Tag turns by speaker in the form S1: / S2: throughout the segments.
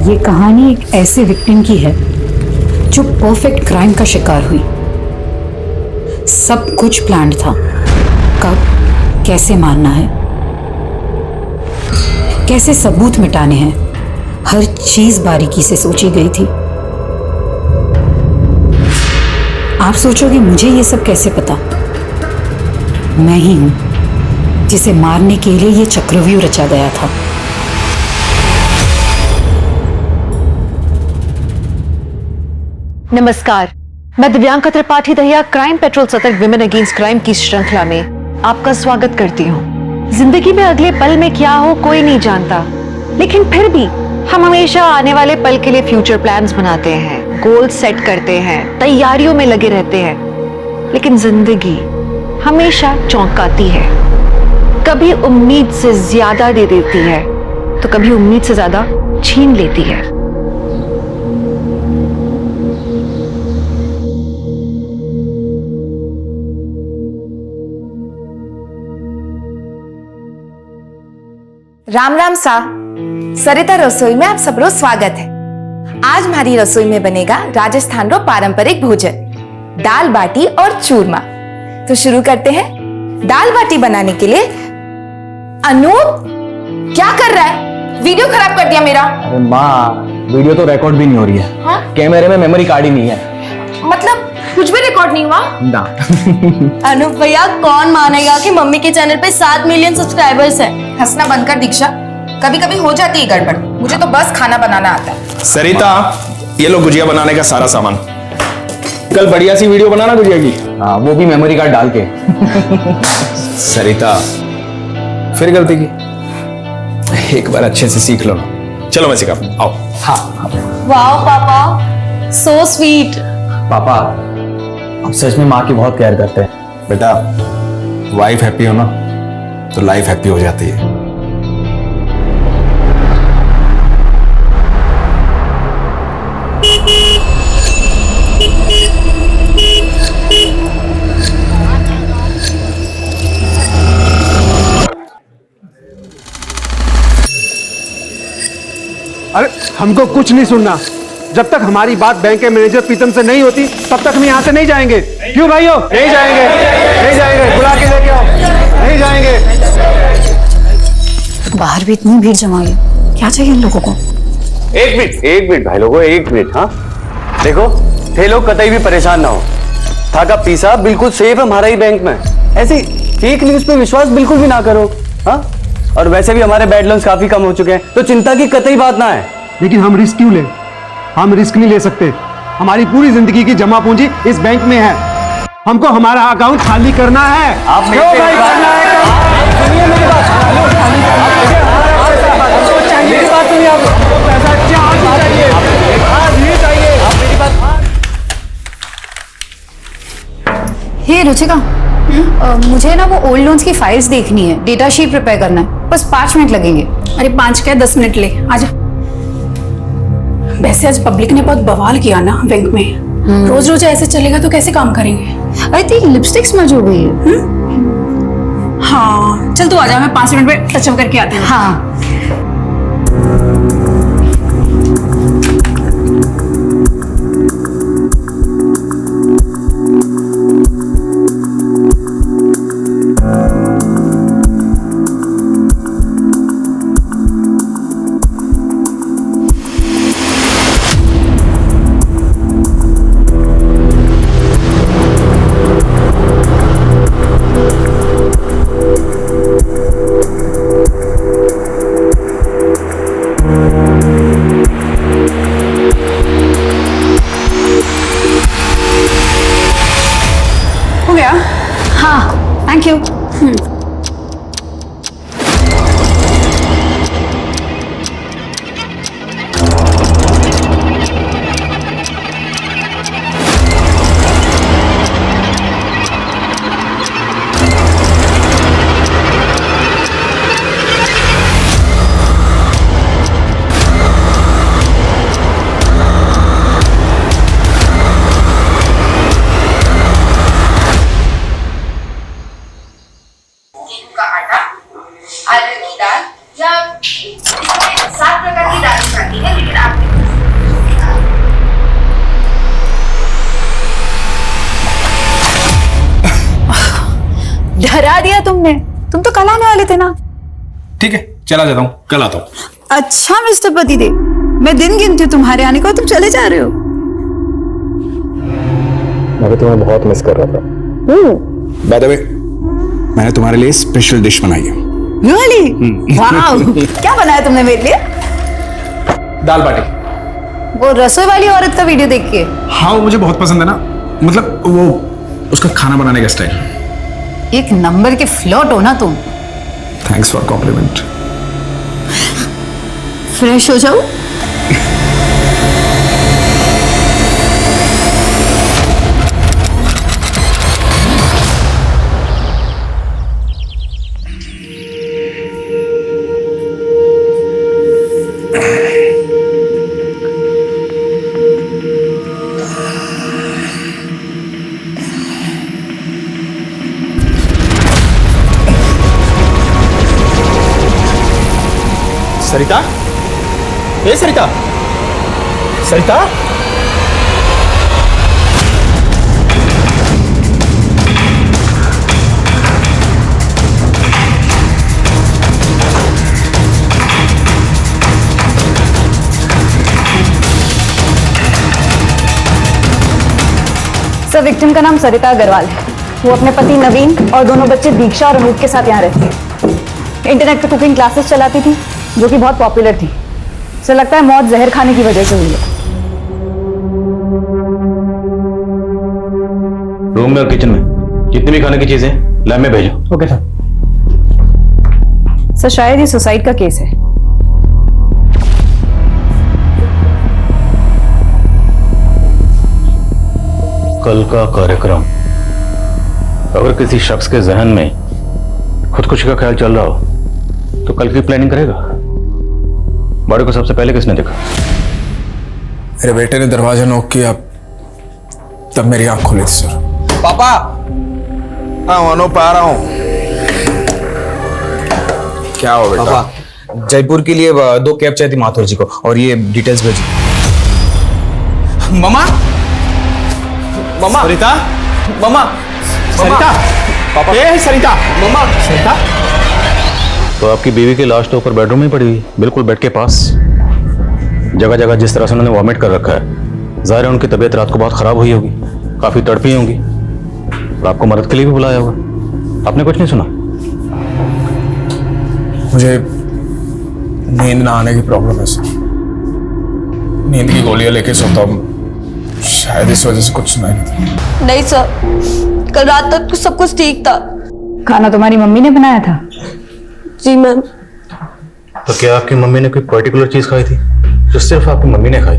S1: ये कहानी एक ऐसे विक्टिम की है जो परफेक्ट क्राइम का शिकार हुई। सब कुछ प्लान्ड था। कब, कैसे मारना है, कैसे सबूत मिटाने हैं, हर चीज बारीकी से सोची गई थी। आप सोचोगे मुझे ये सब कैसे पता? मैं ही हूं जिसे मारने के लिए ये चक्रव्यूह रचा गया था।
S2: नमस्कार, मैं दिव्यांका त्रिपाठी दहिया क्राइम पेट्रोल सतर्क विमेन अगेंस्ट क्राइम की श्रृंखला में आपका स्वागत करती हूँ। जिंदगी में अगले पल में क्या हो कोई नहीं जानता, लेकिन फिर भी हम हमेशा आने वाले पल के लिए फ्यूचर प्लान्स बनाते हैं, गोल सेट करते हैं, तैयारियों में लगे रहते हैं। लेकिन जिंदगी हमेशा चौंकाती है, कभी उम्मीद से ज्यादा दे देती है तो कभी उम्मीद से ज्यादा छीन लेती है।
S3: राम राम सा। सरिता रसोई में आप सबरो स्वागत है। आज हमारी रसोई में बनेगा राजस्थान रो पारंपरिक भोजन, दाल बाटी और चूरमा। तो शुरू करते हैं। दाल बाटी बनाने के लिए अनूप क्या कर रहा है? वीडियो खराब कर दिया मेरा।
S4: अरे माँ, वीडियो तो रिकॉर्ड भी नहीं हो रही है।
S3: हाँ?
S4: कैमरे में मेमोरी कार्ड ही नहीं है।
S3: मतलब कुछ भी रिकॉर्ड नहीं हुआ
S4: ना।
S5: अनूप भैया, कौन मानेगा कि मम्मी के चैनल पे 7 मिलियन सब्सक्राइबर्स हैं।
S3: हंसना बंद कर दीक्षा, कभी कभी हो जाती है गड़बड़। मुझे तो बस खाना बनाना आता है।
S6: सरिता, ये लो गुजिया बनाने का सारा सामान। कल बढ़िया सी वीडियो बनाना गुजिया की।
S4: हाँ, वो भी मेमोरी कार्ड डाल के।
S6: सरिता, फिर गलती की। एक बार अच्छे से सीख लो। चलो मैं सिखा, आओ।
S4: हाँ
S5: वाओ पापा, सो स्वीट।
S4: पापा, आप सच में माँ की बहुत केयर करते हैं।
S6: बेटा, वाइफ हैप्पी हो ना तो लाइफ हैप्पी हो जाती है।
S7: अरे हमको कुछ नहीं सुनना। जब तक हमारी बात बैंक के मैनेजर प्रीतम से नहीं होती तब तक हम यहाँ से नहीं जाएंगे। क्यों भाइयों? नहीं जाएंगे, नहीं जाएंगे। बुला के लेके आओ। नहीं जाएंगे।
S1: बाहर भी इतनी भीड़ जमा गई, क्या चाहिए इन लोगों को?
S8: एक मिनट भाई लोगों, एक मिनट। हाँ देखो, थे लोग कतई भी परेशान ना हो। था का पीसा बिल्कुल सेफ है हमारा ही बैंक में। ऐसी फेक न्यूज पे विश्वास बिल्कुल भी ना करो। हाँ, और वैसे भी हमारे बैड लोन्स काफी कम हो चुके हैं, तो चिंता की कतई बात ना है।
S7: लेकिन हम रिस्क क्यों लें? हम रिस्क नहीं ले सकते। हमारी पूरी जिंदगी की जमा पूंजी इस बैंक में है। हमको हमारा अकाउंट खाली करना है।
S8: आप क्यों भाई करना है? सुनिए मेरी बात। मेरी बात सुनिए। आप पैसा चाहिए, आज ही चाहिए। आप मेरी बात।
S1: हे रुचिका, मुझे ना वो ओल्ड लोन्स की फाइल्स देखनी है, डेटा शीट प्रिपेयर करना है। बस 5 मिनट लगेंगे।
S9: अरे 5 क्या 10 मिनट ले, आजा। वैसे आज पब्लिक ने बहुत बवाल किया ना बैंक में। रोज रोज ऐसे चलेगा तो कैसे काम करेंगे?
S1: अरे तेरी लिपस्टिक स्मज हो गई है।
S9: हाँ चल तू आजा, मैं 5 मिनट में टचअप करके आती हूँ।
S1: हाँ,
S9: हो गया?
S1: हाँ, थैंक यू।
S3: अरहर की दाल या 7 प्रकार की दाल खाती है, लेकिन आप
S1: डरा दिया तुमने। तुम तो कल आने वाले थे ना।
S6: ठीक है, चला जाता हूँ, कल आता हूँ।
S1: अच्छा मिस्टर पतिदेव, मैं दिन गिनती हूँ तुम्हारे आने को, तुम चले जा रहे हो।
S6: मैं भी तुम्हें बहुत मिस कर रहा था। बाय द वे, मैंने तुम्हारे लिए स्पेशल डिश बनाई है।
S1: रियली? वाओ, क्या बनाया तुमने मेरे लिए?
S6: दाल बाटी।
S1: वो रसोई वाली औरत का वीडियो देख के?
S6: हाँ, वो मुझे बहुत पसंद है ना, मतलब वो उसका खाना बनाने का स्टाइल।
S1: एक नंबर के फ्लर्ट हो ना तुम।
S6: Thanks for complement.
S1: फ्रेश हो जाओ।
S6: सरिता, ए सरिता, सरिता,
S2: सर, विक्टिम का नाम सरिता अग्रवाल है। वो अपने पति नवीन और दोनों बच्चे दीक्षा और अनूप के साथ यहाँ रहती है। इंटरनेट पर कुकिंग क्लासेस चलाती थी, जो कि बहुत पॉपुलर थी। सर, लगता है मौत जहर खाने की वजह से हुई है।
S10: रूम में और किचन में जितनी भी खाने की चीजें लैब में भेजो।
S6: Okay sir.
S2: सर, शायद ये सुसाइड का केस है।
S10: कल का कार्यक्रम, अगर किसी शख्स के जहन में खुदकुशी का ख्याल चल रहा हो तो कल की प्लानिंग करेगा। बॉडी को सबसे पहले किसने देखा?
S6: मेरे बेटे ने दरवाजा नॉक किया, तब मेरी आंख खुली थी सर। पापा, अनूप आ रहा हूं। क्या हो बेटा?
S4: पापा, जयपुर के लिए 2 कैब चाहिए थी माथुर जी को, और ये डिटेल्स भेजी।
S6: ममा, ममा, सरिता, ममा, सरिता, पापा, ए सरिता, ममा, सरिता।
S10: तो आपकी बीवी की लाश तो ऊपर बेडरूम में पड़ी हुई, बिल्कुल बेड के पास। जगह जगह जिस तरह से उन्होंने वॉमिट कर रखा है, जाहिर है उनकी तबीयत रात को बहुत खराब हुई होगी, काफी तड़पी होंगी, और आपको मदद के लिए भी बुलाया होगा। आपने कुछ नहीं सुना?
S6: मुझे नींद ना आने की प्रॉब्लम है सर। नींद की गोलियां लेके सोता हूँ, शायद इस वजह से कुछ सुनाई नहीं था।
S5: नहीं सर, कल रात तक सब कुछ ठीक था।
S2: खाना तुम्हारी मम्मी ने बनाया था?
S5: जी मैम।
S10: तो क्या आपकी मम्मी ने कोई पर्टिकुलर चीज खाई थी जो सिर्फ आपकी मम्मी ने खाई?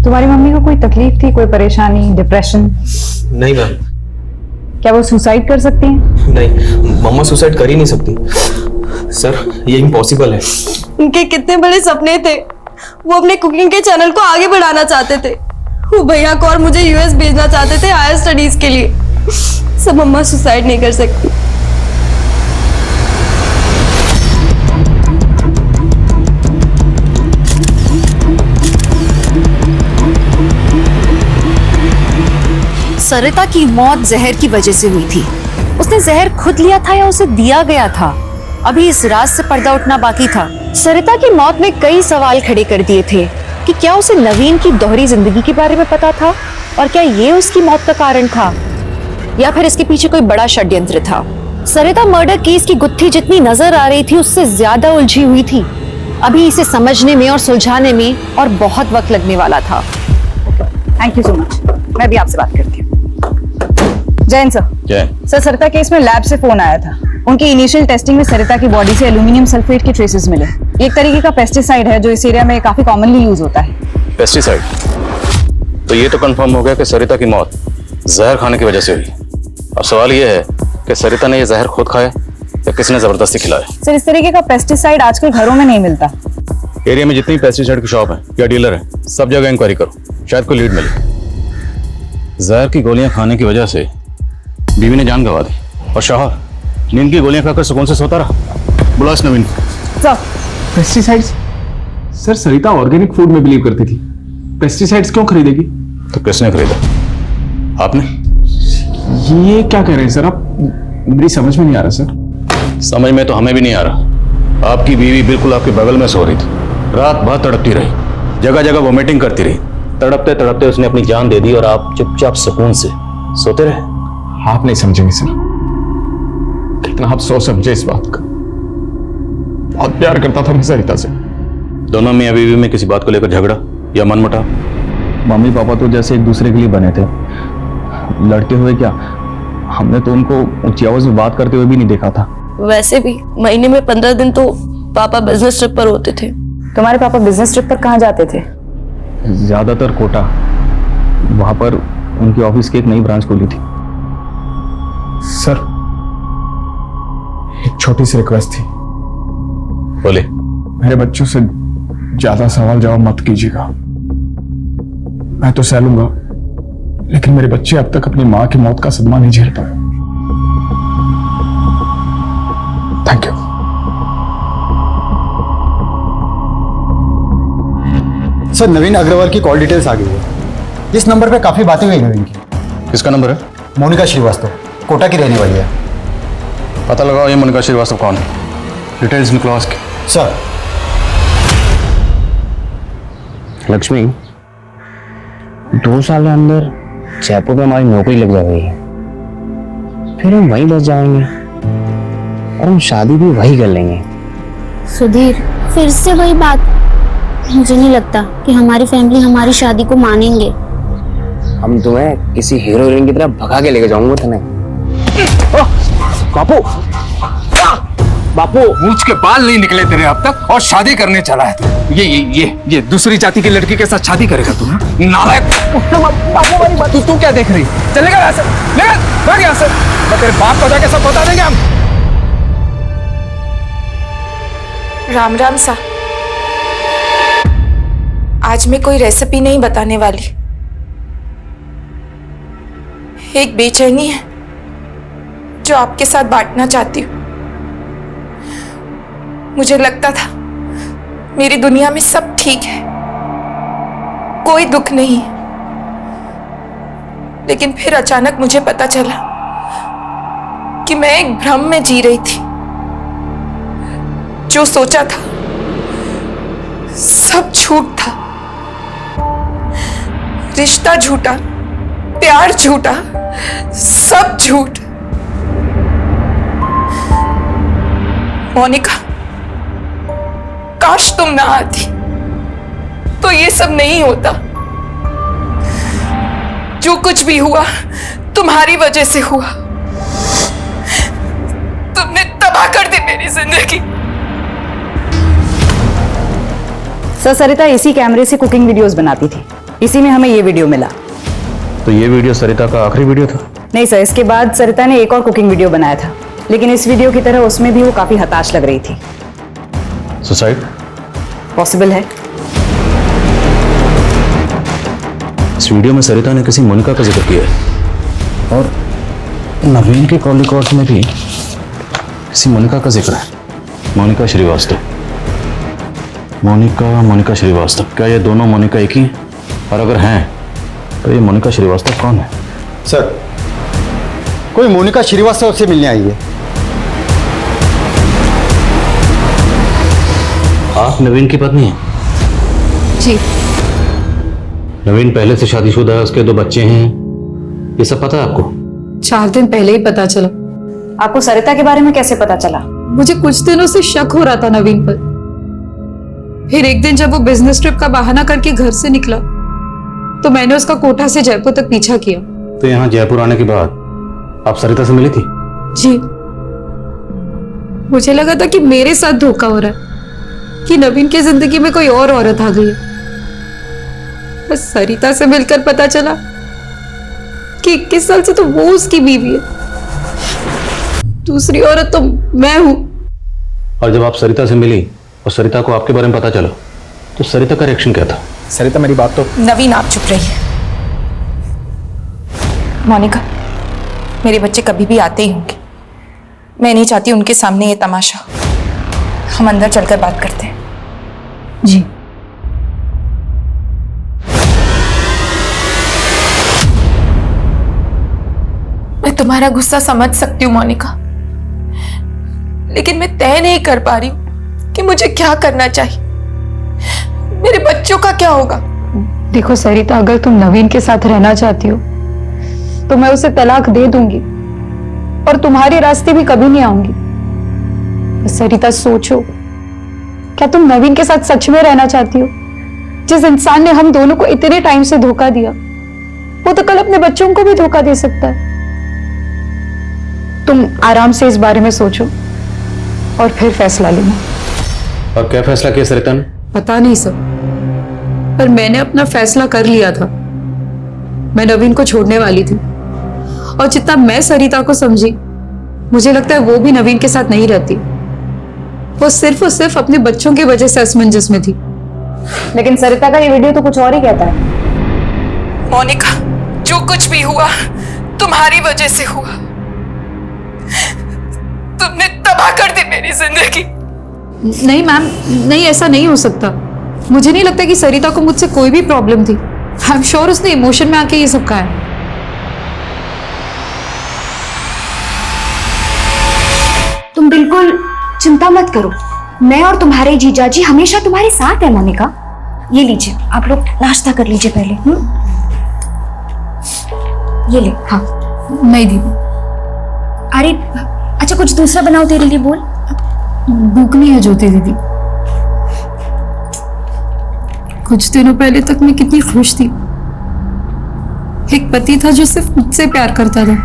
S2: तुम्हारी मम्मी को कोई तकलीफ थी, कोई परेशानी, डिप्रेशन?
S4: नहीं मैम।
S2: क्या वो सुसाइड कर सकती हैं?
S4: नहीं, मम्मा सुसाइड कर ही नहीं सकती सर, ये इम्पॉसिबल है।
S5: उनके कितने बड़े सपने थे। वो अपने कुकिंग के चैनल को आगे बढ़ाना चाहते थे। वो भैया को और मुझे यूएस भेजना चाहते थे हायर स्टडीज के लिए। सब मम्मा सुसाइड नहीं कर सकती।
S1: सरिता की मौत जहर की वजह से हुई थी। उसने जहर खुद लिया था या उसे दिया गया था? अभी इस राज से पर्दा उठना बाकी था।
S2: सरिता की मौत ने कई सवाल खड़े कर दिए थे कि क्या उसे नवीन की दोहरी जिंदगी के बारे में पता था, और क्या ये उसकी मौत का कारण था, या फिर इसके पीछे कोई बड़ा षड्यंत्र था। सरिता मर्डर केस की गुत्थी जितनी नजर आ रही थी, उससे ज्यादा उलझी हुई थी। अभी इसे समझने में और सुलझाने में और बहुत वक्त लगने वाला था। Thank you so much. मैं भी आपसे बात करती हूँ। जैन सर।
S10: जय।
S2: सर, सरिता केस में लैब से फोन आया था। उनकी इनिशियल टेस्टिंग में सरिता की बॉडी से एल्यूमिनियम सल्फेट के ट्रेसेस मिले। ये एक तरीके का पेस्टिसाइड है जो इस एरिया में काफी कॉमनली यूज होता है।
S10: पेस्टिसाइड? तो ये तो कंफर्म हो गया कि सरिता की मौत जहर खाने की वजह से हुई। अब सवाल ये है कि सरिता ने ये जहर खुद खाया या किसी ने जबरदस्ती खिलाया?
S2: सर, इस तरीके का पेस्टिसाइड आजकल घरों में नहीं मिलता।
S10: एरिया में जितनी पेस्टिसाइड की शॉप है या डीलर है, सब जगह इंक्वायरी करो, शायद कोई लीड मिले। जहर की गोलियां खाने की वजह से बीवी ने जान गंवा दी, और शौहर नींद की गोलियां खाकर सुकून से सोता रहा। बुलाओ इस नवीन को।
S2: Sir,
S7: pesticides? सर, सरिता ऑर्गेनिक फूड में बिलीव करती थी, पेस्टिसाइड्स क्यों खरीदेगी?
S10: तो किसने खरीदा? आपने?
S6: ये क्या कह रहे हैं सर आप? मेरी समझ में नहीं आ रहा सर।
S10: समझ में तो हमें भी नहीं आ रहा। आपकी बीवी बिल्कुल आपके बगल में सो रही थी, रात भर तड़पती रही, जगह जगह वोमिटिंग करती रही। तड़पते तड़पते उसने अपनी जान दे दी और आप चुपचाप सुकून से सोते रहे।
S6: आप नहीं समझेंगे सर, कितना आप सोच समझे इस बात का। बहुत प्यार करता था मैं सरिता से।
S10: दोनों मियां बीवी में किसी बात को लेकर झगड़ा या मनमुटाव?
S4: मम्मी पापा तो जैसे एक दूसरे के लिए बने थे, लड़ते हुए क्या, हमने तो उनको ऊंची आवाज में बात करते हुए भी नहीं देखा था।
S5: वैसे भी महीने में 15 दिन तो पापा बिजनेस ट्रिप पर होते थे।
S1: तुम्हारे पापा बिजनेस ट्रिप पर कहाँ जाते थे?
S4: ज्यादातर कोटा, वहां पर उनकी ऑफिस की एक नई ब्रांच खुली थी।
S6: सर एक छोटी सी रिक्वेस्ट थी।
S10: बोले।
S6: मेरे बच्चों से ज्यादा सवाल जवाब मत कीजिएगा। मैं तो सह लूंगा, लेकिन मेरे बच्चे अब तक अपनी मां की मौत का सदमा नहीं झेल पाए। Thank you.
S11: सर नवीन अग्रवाल की कॉल डिटेल्स आ गई है। इस नंबर पे काफी बातें हुई नवीन की।
S10: किसका नंबर है?
S11: मोनिका श्रीवास्तव, कोटा की रहने वाली है।
S10: पता लगाओ ये मोनिका श्रीवास्तव कौन है। डिटेल्स निकलो उसके।
S11: सर।
S12: लक्ष्मी, 2 साल के अंदर जयपुर में हमारी नौकरी लग जाएगी, फिर हम वहीं बस जाएंगे और हम शादी भी वहीं कर लेंगे।
S13: सुधीर, फिर से वही बात। मुझे नहीं लगता कि हमारी फैमिली हमारी शादी को मानेंगे।
S12: हम तुम्हें किसी हीरो हीरोइन की तरह भगा के लेके जाऊंगा तुम्हें।
S6: बापू, बापू मूंछ के बाल नहीं निकले तेरे अब तक और शादी करने चला है। ये दूसरी जाति की लड़की के साथ शादी करेगा तू? नालायक। बापू तू क्या देख रही? चलेगा यहाँ से, भाग यहाँ से। मैं तेरे बाप को जाके सब बता देंगे हम।
S3: राम राम सा। आज मैं कोई रेसिपी नहीं बताने वाली। एक बेचैनी है जो आपके साथ बांटना चाहती हूँ। मुझे लगता था मेरी दुनिया में सब ठीक है, कोई दुख नहीं है, लेकिन फिर अचानक मुझे पता चला कि मैं एक भ्रम में जी रही थी। जो सोचा था सब झूठ था। रिश्ता झूठा, प्यार झूठा, सब झूठ। मोनिका, काश तुम ना आती तो ये सब नहीं होता। जो कुछ भी हुआ तुम्हारी वजह से हुआ। तुमने तबाह कर दी मेरी जिंदगी।
S1: सर, सरिता इसी कैमरे से कुकिंग वीडियोस बनाती थी, इसी में हमें ये वीडियो मिला।
S10: तो ये वीडियो सरिता का आखिरी वीडियो था?
S1: नहीं सर, इसके बाद सरिता ने एक और कुकिंग वीडियो बनाया था, लेकिन इस वीडियो की तरह उसमें भी वो काफी हताश लग रही थी।
S10: सुसाइड?
S1: पॉसिबल है।
S10: इस वीडियो में सरिता ने किसी मोनिका का जिक्र किया है और नवीन के कॉल रिकॉर्ड में भी किसी मोनिका का जिक्र है। मोनिका श्रीवास्तव। मोनिका श्रीवास्तव। क्या ये दोनों मोनिका एक ही हैं? और अगर हैं तो ये मोनिका श्रीवास्तव कौन है?
S11: सर, कोई मोनिका श्रीवास्तव से मिलने आई है।
S10: आप नवीन की पत्नी हैं?
S5: जी।
S10: नवीन पहले से शादीशुदा है, उसके 2 बच्चे हैं, ये सब पता है आपको?
S5: 4 दिन पहले ही पता चला।
S1: आपको सरिता के बारे में कैसे पता चला?
S5: मुझे कुछ दिनों से शक हो रहा था नवीन पर। फिर एक दिन जब वो बिजनेस ट्रिप का बहाना करके घर से निकला तो मैंने उसका कोटा से जयपुर तक पीछा किया।
S10: तो यहाँ जयपुर आने के बाद आप सरिता से मिली थी?
S5: जी। मुझे लगा था कि मेरे साथ धोखा हो रहा है, कि नवीन की जिंदगी में कोई और औरत आ गई है। बस सरिता से मिलकर पता चला कि 21 साल से तो वो उसकी बीवी है, दूसरी औरत तो मैं हूं।
S10: और जब आप सरिता से मिली और सरिता को आपके बारे में पता चला तो सरिता का रिएक्शन क्या था?
S6: सरिता मेरी बात तो।
S3: नवीन आप चुप रहिए। मोनिका, मेरे बच्चे कभी भी आते ही होंगे। मैं नहीं चाहती उनके सामने ये तमाशा। हम अंदर चलकर बात करते हैं।
S1: जी।
S3: तुम्हारा गुस्सा समझ सकती हूँ मोनिका, लेकिन मैं तय नहीं कर पा रही हूँ कि मुझे क्या करना चाहिए। मेरे बच्चों का क्या होगा?
S5: देखो सरिता, अगर तुम नवीन के साथ रहना चाहती हो तो मैं उसे तलाक दे दूंगी और तुम्हारे रास्ते भी कभी नहीं आऊंगी। बस सरिता सोचो, क्या तुम नवीन के साथ सच में रहना चाहती हो? जिस इंसान ने हम दोनों को इतने टाइम से धोखा दिया, वो तो कल अपने बच्चों को भी धोखा दे सकता है। तुम आराम से इस बारे में सोचो और फिर फैसला लेना।
S10: और क्या फैसला किया सरिता ने?
S5: पता नहीं सर, पर मैंने अपना फैसला कर लिया था। मैं नवीन को छोड़ने वाली थी और जितना मैं सरिता को समझी, मुझे लगता है वो भी नवीन के साथ नहीं रहती। वो सिर्फ और सिर्फ अपने बच्चों की वजह से असमंजस में थी। लेकिन सरिता का ये वीडियो तो कुछ और ही कहता है।
S3: मोनिका, जो कुछ भी हुआ तुम्हारी वजह से हुआ। तुमने तबाह कर दी मेरी जिंदगी।
S5: नहीं मैम, नहीं, ऐसा नहीं हो सकता। मुझे नहीं लगता कि सरिता को मुझसे कोई भी प्रॉब्लम थी। आई एम श्योर उसने इमोशन में आके ये सब कहा है।
S13: तुम बिल्कुल चिंता मत करो, मैं और तुम्हारे जीजाजी हमेशा तुम्हारे साथ है मोनिका। ये लीजिए, आप लोग नाश्ता कर लीजिए पहले। ये ले। हाँ
S5: नहीं दीदी।
S13: अरे अच्छा, कुछ दूसरा बनाओ तेरे लिए। बोल।
S5: भूख नहीं है ज्योति दीदी। कुछ दिनों पहले तक मैं कितनी खुश थी। एक पति था जो सिर्फ मुझसे प्यार करता था,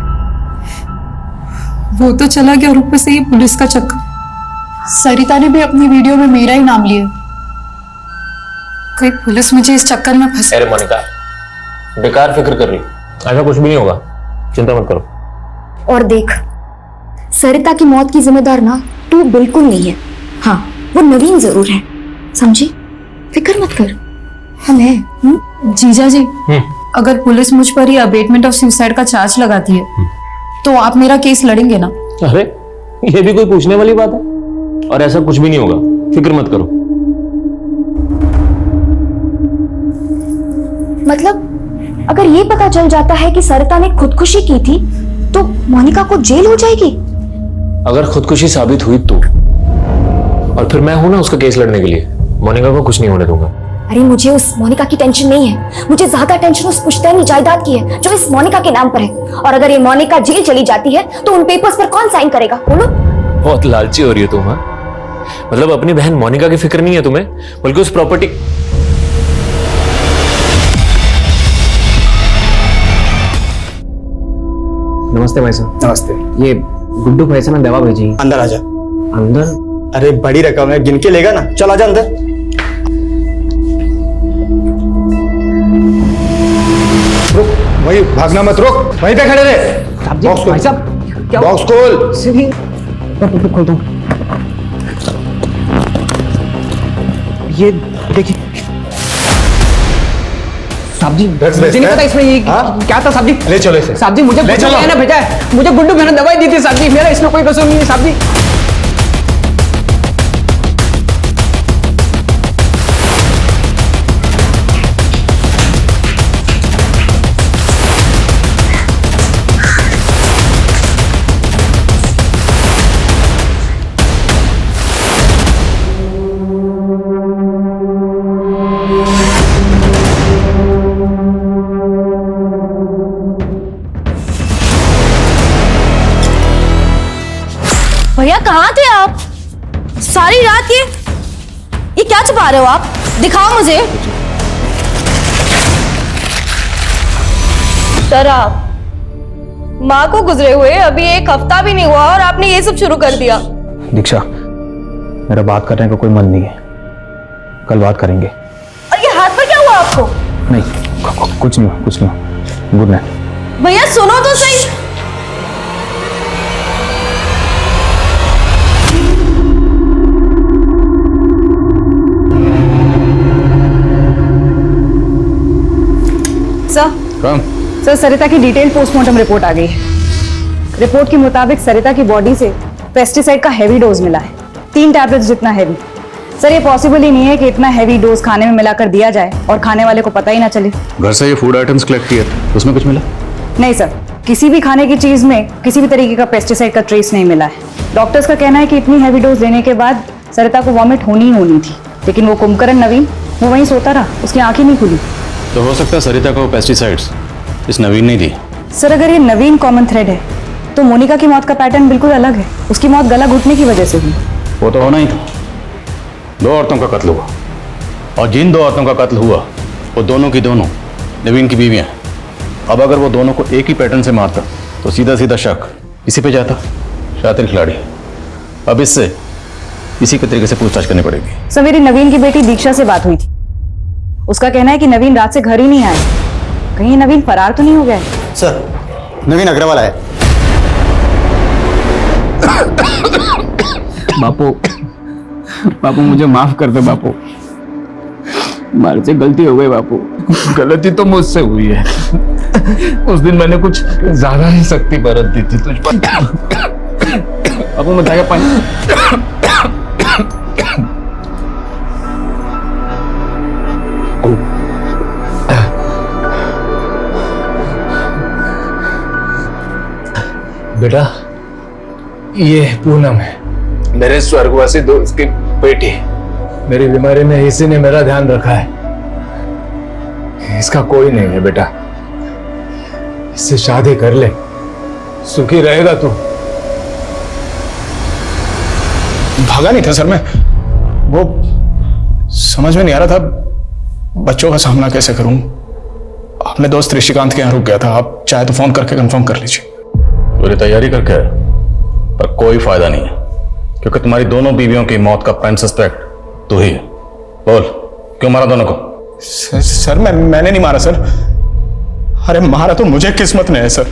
S5: वो तो चला गया और ऊपर से ये पुलिस का चक्कर। सरिता ने भी अपनी वीडियो में मेरा ही नाम लिया। कहीं पुलिस मुझे इस चक्कर में फंस।
S10: अरे मोनिका, बेकार फिक्र कर रही, ऐसा कुछ भी नहीं होगा, चिंता मत करो।
S13: और देख, सरिता की मौत की जिम्मेदार ना तू बिल्कुल नहीं है। हाँ, वो नवीन जरूर है, समझी? फिक्र मत कर, हम हैं।
S5: जीजा जी, अगर पुलिस मुझ पर ही अबेटमेंट ऑफ सुसाइड का चार्ज लगाती है तो आप मेरा केस लड़ेंगे ना?
S10: अरे ये भी कोई पूछने वाली बात है? और ऐसा कुछ भी नहीं होगा, फिक्र मत करो।
S13: मतलब अगर ये पता चल जाता है कि सरिता ने खुदकुशी की थी तो मोनिका को जेल हो जाएगी?
S10: अगर खुदकुशी साबित हुई तो, और फिर मैं हूं ना उसका केस लड़ने के लिए, मोनिका को कुछ नहीं होने दूंगा।
S13: अरे मुझे उस मोनिका की टेंशन नहीं है, मुझे ज्यादा टेंशन उस पुश्तैनी जायदाद की है जो इस मोनिका के नाम पर है। और अगर ये मोनिका जेल चली जाती है तो उन पेपर्स पर कौन साइन करेगा, बोलो?
S10: बहुत लालची हो रही हो तुम। हाँ, मतलब अपनी बहन मोनिका की फिक्र नहीं है तुम्हें, बल्कि उस प्रॉपर्टी।
S12: नमस्ते भाई साहब।
S11: नमस्ते।
S12: ये गुड्डू भाई साहब ने दवा भेजी।
S11: अंदर आ जा।
S12: अंदर?
S11: अरे बड़ी रकम है, गिन के लेगा ना, चल आजा अंदर। रुक, वही भागना मत, रुक वहीं पे खड़े रहे। बॉक्स
S12: भाई साहब, क्या
S11: बॉक्स खोल।
S12: सीधी खोल दो। ये देखिए साहब जी, मुझे नहीं पता इसमें ये क्या था साहब जी।
S11: ले चलो इसे।
S12: साहब जी, मुझे गुड्डू भैया ने भेजा है, मुझे गुड्डू भैया ने दवाई दी थी साहब जी, मेरा इसमें कोई कसूर नहीं है साहब जी।
S13: भैया कहाँ थे आप सारी रात? ये क्या छुपा रहे हो आप? दिखाओ मुझे।
S14: सर, आप माँ को गुजरे हुए अभी एक हफ्ता भी नहीं हुआ और आपने ये सब शुरू कर दिया।
S4: दीक्षा, मेरा बात करने का कोई मन नहीं है, कल बात करेंगे।
S14: और ये हाथ पर क्या हुआ आपको?
S4: नहीं, कुछ नहीं हुआ, कुछ नहीं हुआ। Good night.
S14: भैया सुनो तो सही।
S5: सर, सरिता की डिटेल पोस्टमार्टम रिपोर्ट आ गई है। रिपोर्ट के मुताबिक सरिता की बॉडी से पेस्टिसाइड का हैवी डोज मिला है, 3 टैबलेट्स जितना हैवी। सर, ये पॉसिबल ही नहीं है कि इतना हैवी डोज खाने में मिलाकर दिया जाए और खाने वाले को पता ही ना चले।
S10: घर से ये फूड आइटम्स कलेक्ट किए थे, उसमें कुछ मिला?
S5: नहीं सर,
S15: किसी भी खाने की चीज में किसी भी तरीके का पेस्टिसाइड का ट्रेस नहीं मिला है। डॉक्टर्स का कहना है कि इतनी हैवी डोज देने के बाद सरिता को वॉमिट होनी ही होनी थी, लेकिन वो कुंभकर्ण नवीन वो वहीं सोता रहा, उसकी आंखें नहीं खुली।
S10: तो हो सकता है सरिता को पेस्टिसाइड्स इस नवीन ने दी।
S15: सर अगर ये नवीन कॉमन थ्रेड है तो मोनिका की मौत का पैटर्न बिल्कुल अलग है। उसकी मौत गला घुटने की वजह से हुई।
S10: वो तो होना ही था। 2 औरतों का कत्ल हुआ और जिन 2 औरतों का कत्ल हुआ वो दोनों की दोनों नवीन की बीवियां हैं। अब अगर वो दोनों को एक ही पैटर्न से मारता तो सीधा सीधा शक इसी पे जाता। शातिर खिलाड़ी। अब इससे इसी के तरीके से पूछताछ करनी पड़ेगी।
S15: सर मेरी नवीन की बेटी दीक्षा से बात हुई थी। उसका कहना है कि नवीन रात से घर ही नहीं आया। कहीं ये नवीन फरार तो नहीं हो गया है?
S11: सर नवीन अग्रवाल आया।
S4: बापू बापू मुझे माफ कर दे बापू, मार से गलती हो गई बापू।
S6: गलती तो मुझसे हुई है। उस दिन मैंने कुछ ज्यादा ही सख्ती बरत दी थी तुझ पर।
S4: बापू मैं जाएगा पानी।
S6: बेटा ये पूनम है, मेरे स्वर्गवासी दोस्त की बेटी। मेरी बीमारी में इसी ने मेरा ध्यान रखा है। इसका कोई नहीं है बेटा, इससे शादी कर ले, सुखी रहेगा तू।
S16: भागा नहीं था सर मैं, वो समझ में नहीं आ रहा था बच्चों का सामना कैसे करूं। अपने दोस्त ऋषिकांत के यहाँ रुक गया था। आप चाहे तो फोन करके कंफर्म कर लीजिए।
S10: पूरी तैयारी करके है, पर कोई फायदा नहीं है क्योंकि तुम्हारी दोनों बीवियों की मौत का प्राइम सस्पेक्ट तू ही है। बोल क्यों मारा दोनों को?
S16: सर मैंने नहीं मारा सर। अरे मारा तो मुझे किस्मत ने है सर।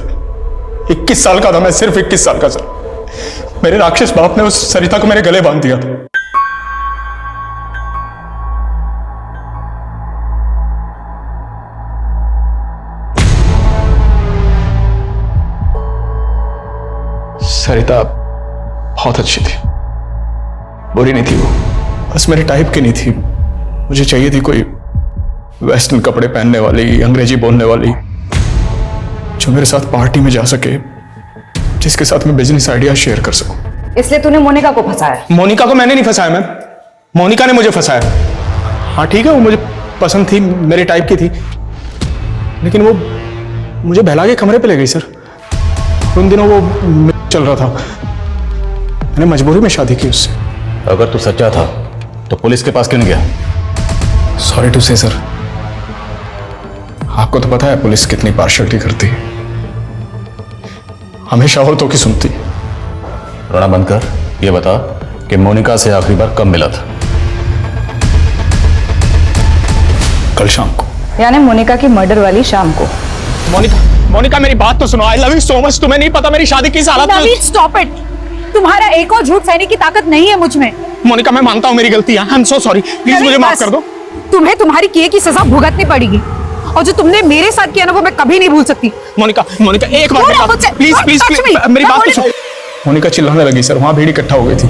S16: 21 साल का था मैं, सिर्फ 21 साल का सर। मेरे राक्षस बाप ने उस सरिता को मेरे गले बांध दिया था। सरिता बहुत अच्छी थी, बुरी नहीं थी वो, बस मेरे टाइप की नहीं थी। मुझे चाहिए थी कोई वेस्टर्न कपड़े पहनने वाली, अंग्रेजी बोलने वाली, जो मेरे साथ पार्टी में जा सके, जिसके साथ मैं बिजनेस आइडिया शेयर कर सकूं।
S15: इसलिए तूने मोनिका को फंसाया?
S16: मोनिका को मैंने नहीं फंसाया मैम, मोनिका ने मुझे फंसाया। हाँ ठीक है, वो मुझे पसंद थी, मेरे टाइप की थी, लेकिन वो मुझे बहला के कमरे पे ले गई सर। उन दिनों वो चल रहा था, मैंने मजबूरी में शादी की उससे।
S10: अगर तू सच्चा था तो पुलिस के पास क्यों नहीं गया?
S16: सॉरी टू से सर, आपको तो पता है पुलिस कितनी पार्शियलिटी करती है, हमेशा औरतों की सुनती।
S10: रोना बंद कर, ये बता कि मोनिका से आखिरी बार कब मिला था?
S16: कल शाम को।
S15: यानी मोनिका की मर्डर वाली शाम को।
S16: मोनिका मेरी बात तो सुनो। I love you so much. तुम्हें नहीं पता मेरी शादी किस हालत में।
S5: Stop it. तुम्हारा एक और झूठ सहने की ताकत नहीं है मुझ में।
S16: मोनिका मैं मानता हूं मेरी गलती है, I am so sorry, please मुझे माफ कर दो।
S5: तुम्हें तुम्हारी किए की सजा भुगतनी पड़ेगी, और जो तुमने मेरे साथ किया ना वो मैं कभी नहीं भूल सकती।
S16: मोनिका एक बार प्लीज मेरी बात तो सुनो। मोनिका चिल्लाने लगी सर, वहां भीड़ इकट्ठा हो गई थी,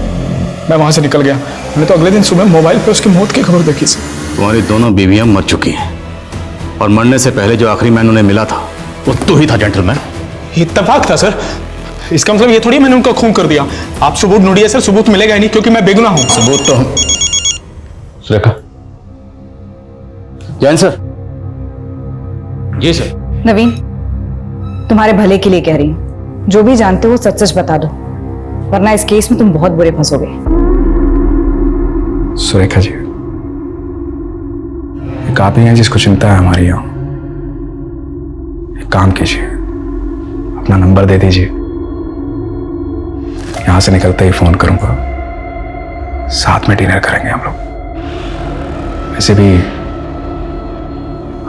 S16: मैं वहां से निकल गया। मैंने तो अगले दिन सुबह मोबाइल पे उसकी मौत की खबर देखी सर।
S10: तुम्हारी दोनों बीवियां मर चुकी हैं और मरने से पहले जो आखिरी मैन उन्हें मिला था वो तू ही था जेंटलमैन।
S16: इत्तेफाक था सर, इसका मतलब ये थोड़ी मैंने उनका खून कर दिया। आप सबूत ढूंढिए सर, सबूत मिलेगा ही नहीं क्योंकि मैं बेगुनाह हूं।
S10: सबूत तो सुरेखा। जैन सर। जी सर।
S15: नवीन तुम्हारे भले के लिए कह रही हूं, जो भी जानते हो सच सच बता दो, वरना इस केस में तुम बहुत बुरे फंसोगे।
S7: सुरेखा जी, एक आप ही हैं जिसको चिंता है हमारी। यहाँ एक काम कीजिए, अपना नंबर दे दीजिए, यहां से निकलते ही फोन करूंगा, साथ में डिनर करेंगे हम लोग। वैसे भी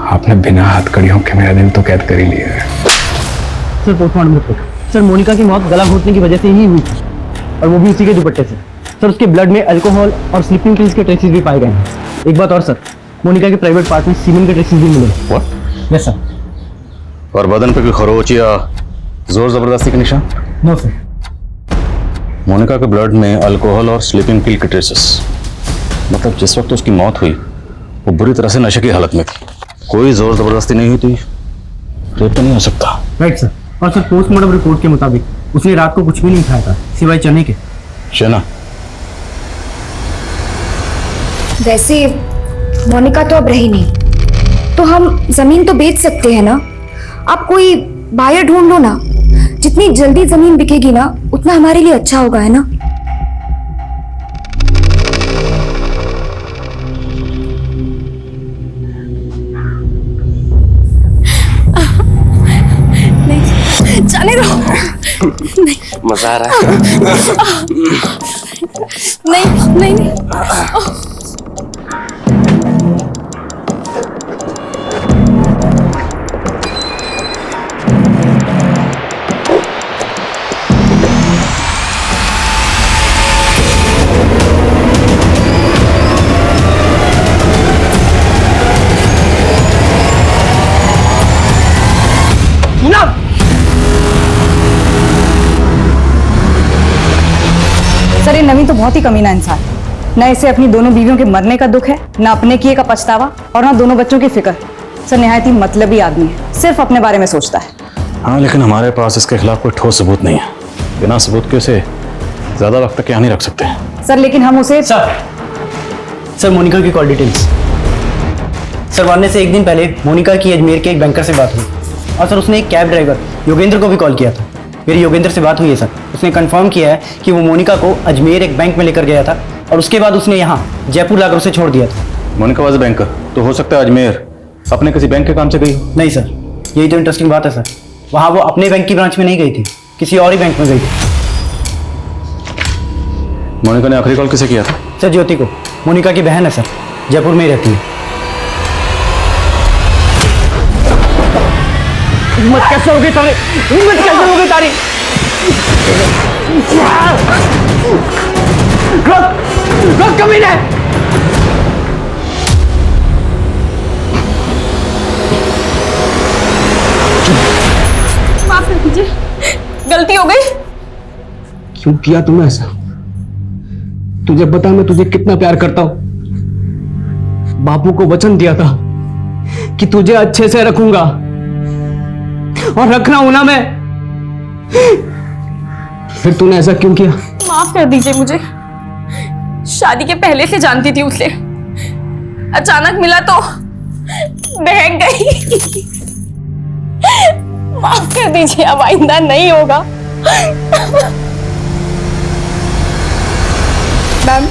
S7: आपने बिना हथकड़ियों के मेरा दिल तो कैद कर ही लिया है।
S17: Sir postmortem report. Sir Monica की मौत गला घोटने की वजह से ही हुई थी, और वो भी उसी के दुपट्टे से। सर उसके ब्लड में अल्कोहल और स्लीपिंग पिल्स के ट्रेसेस भी पाए गए हैं। एक बात और सर, मोनिका के प्राइवेट पार्ट में सीमेंट के ट्रेसेस भी मिले।
S10: व्हाट?
S17: Yes sir.
S10: और बदन पे कोई खरोच या जोर जबरदस्ती के निशान?
S17: No sir.
S10: मोनिका के ब्लड में अल्कोहल और स्लीपिंग पिल के ट्रेसेस, मतलब जिस वक्त उसकी मौत हुई वो बुरी तरह से नशे की हालत में थी। कोई जोर जबरदस्ती नहीं हुई थी, रेप तो नहीं हो सकता।
S17: Right sir. और सर पोस्टमार्टम रिपोर्ट के मुताबिक उसने रात को कुछ भी नहीं खाया था सिवाय चने के।
S10: चना?
S13: वैसे मोनिका तो अब रही नहीं, तो हम जमीन तो बेच सकते हैं ना। आप कोई बायर ढूंढ लो ना। जितनी जल्दी जमीन बिकेगी ना उतना हमारे लिए अच्छा होगा, है ना।
S14: नहीं जाने दो। नहीं
S8: मजा आ रहा है।
S14: नहीं नहीं नहीं।
S15: सर ये नवीन तो बहुत ही कमीना इंसान है। न इसे अपनी दोनों बीवियों के मरने का दुख है, न अपने किए का पछतावा, और न दोनों बच्चों की फिक्र। सर निहायत ही मतलबी आदमी है, सिर्फ अपने बारे में सोचता है।
S10: हाँ, लेकिन हमारे पास इसके खिलाफ कोई ठोस सबूत नहीं है। बिना सबूत के उसे ज्यादा वक्त तक यहाँ नहीं रख सकते।
S15: सर लेकिन हम उसे
S17: सर मोनिका की कॉल डिटेल्स। सर वारने से एक दिन पहले मोनिका की अजमेर के एक बैंकर से बात हुई, और सर उसने एक कैब ड्राइवर योगेंद्र को भी कॉल किया था। मेरी योगेंद्र से बात हुई है सर, उसने कंफर्म किया है कि वो मोनिका को अजमेर एक बैंक में लेकर गया था और उसके बाद उसने यहाँ जयपुर लाकर उसे छोड़ दिया था।
S10: मोनिका वाज बैंकर, तो हो सकता है अजमेर अपने किसी बैंक के काम से गई हो।
S17: नहीं सर, यही तो इंटरेस्टिंग बात है सर। वहाँ वो अपने बैंक की ब्रांच में नहीं गई थी, किसी और ही बैंक में गई थी।
S10: मोनिका ने आखिरी कॉल किसे किया था?
S17: सर ज्योति को। मोनिका की बहन है सर, जयपुर में ही रहती है।
S7: हिम्मत कैसे होगी तारी? हिम्मत कैसे होगी तारी? रुक कमीने!
S14: माफ कर दीजिए, गलती हो गई।
S7: क्यों किया तुमने ऐसा? तुझे पता मैं तुझे कितना प्यार करता हूं। बापू को वचन दिया था कि तुझे अच्छे से रखूंगा, और रखना हूं ना मैं। फिर तूने ऐसा क्यों किया?
S14: माफ कर दीजिए मुझे। शादी के पहले से जानती थी उसे, अचानक मिला तो बहक गई। माफ कर दीजिए, अब आइंदा नहीं होगा। मैम,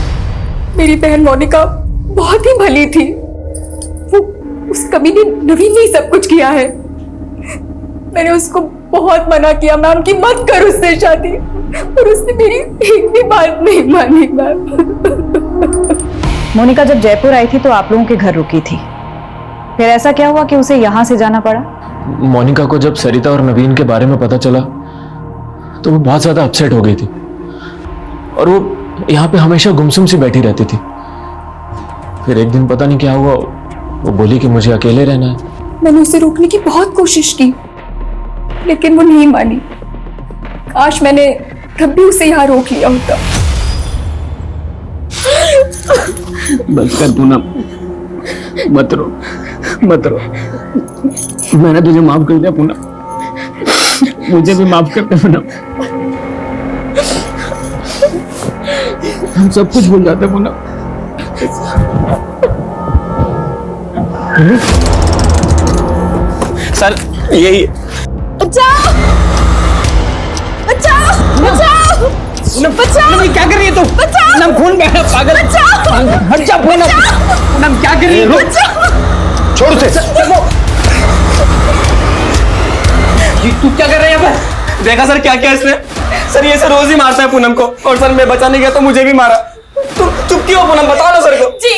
S14: मेरी बहन मोनिका बहुत ही भली थी। वो उस कमीने नवीन ने सब कुछ किया है। मैंने उसको बहुत मना किया मैम कि मत कर उससे शादी, और उसने मेरी एक भी बात नहीं मानी मैम।
S15: मोनिका जब जयपुर आई थी तो आप लोगों के घर रुकी थी, फिर ऐसा क्या हुआ कि उसे यहाँ से जाना पड़ा?
S18: मोनिका को जब सरिता और नवीन के बारे में पता चला तो वो बहुत ज्यादा अपसेट हो गई थी, और वो यहाँ पे हमेशा गुमसुम सी बैठी रहती थी। फिर एक दिन पता नहीं क्या हुआ, वो बोली कि मुझे अकेले रहना है।
S5: मैंने उसे रोकने की बहुत कोशिश की, लेकिन वो नहीं मानी। काश मैंने तब भी उसे यहाँ रोक लिया होता।
S7: बस कर पूनम, मत रो, मत रो। मैंने तुझे माफ कर दिया पूनम, मुझे भी माफ कर दे पूनम। हम सब कुछ भूल जाते पूनम।
S8: सर यही
S14: बचाओ! बचाओ! बचाओ! बचाओ!
S7: क्या कर रही है तू?
S14: बचाओ!
S7: पूनम खून बह रहा, पागल।
S14: बचाओ!
S7: हट जा पूनम। पूनम क्या कर रही है?
S14: बचाओ!
S7: छोड़ उसे। तू क्या कर रहे हैं यहाँ पे?
S8: देखा सर क्या किया इसने? सर ये सर रोज ही मारता है पूनम को, और सर मैं बचाने गया तो मुझे भी मारा। तुम चुप क्यों पूनम, बताओ ना सर को।
S14: जी,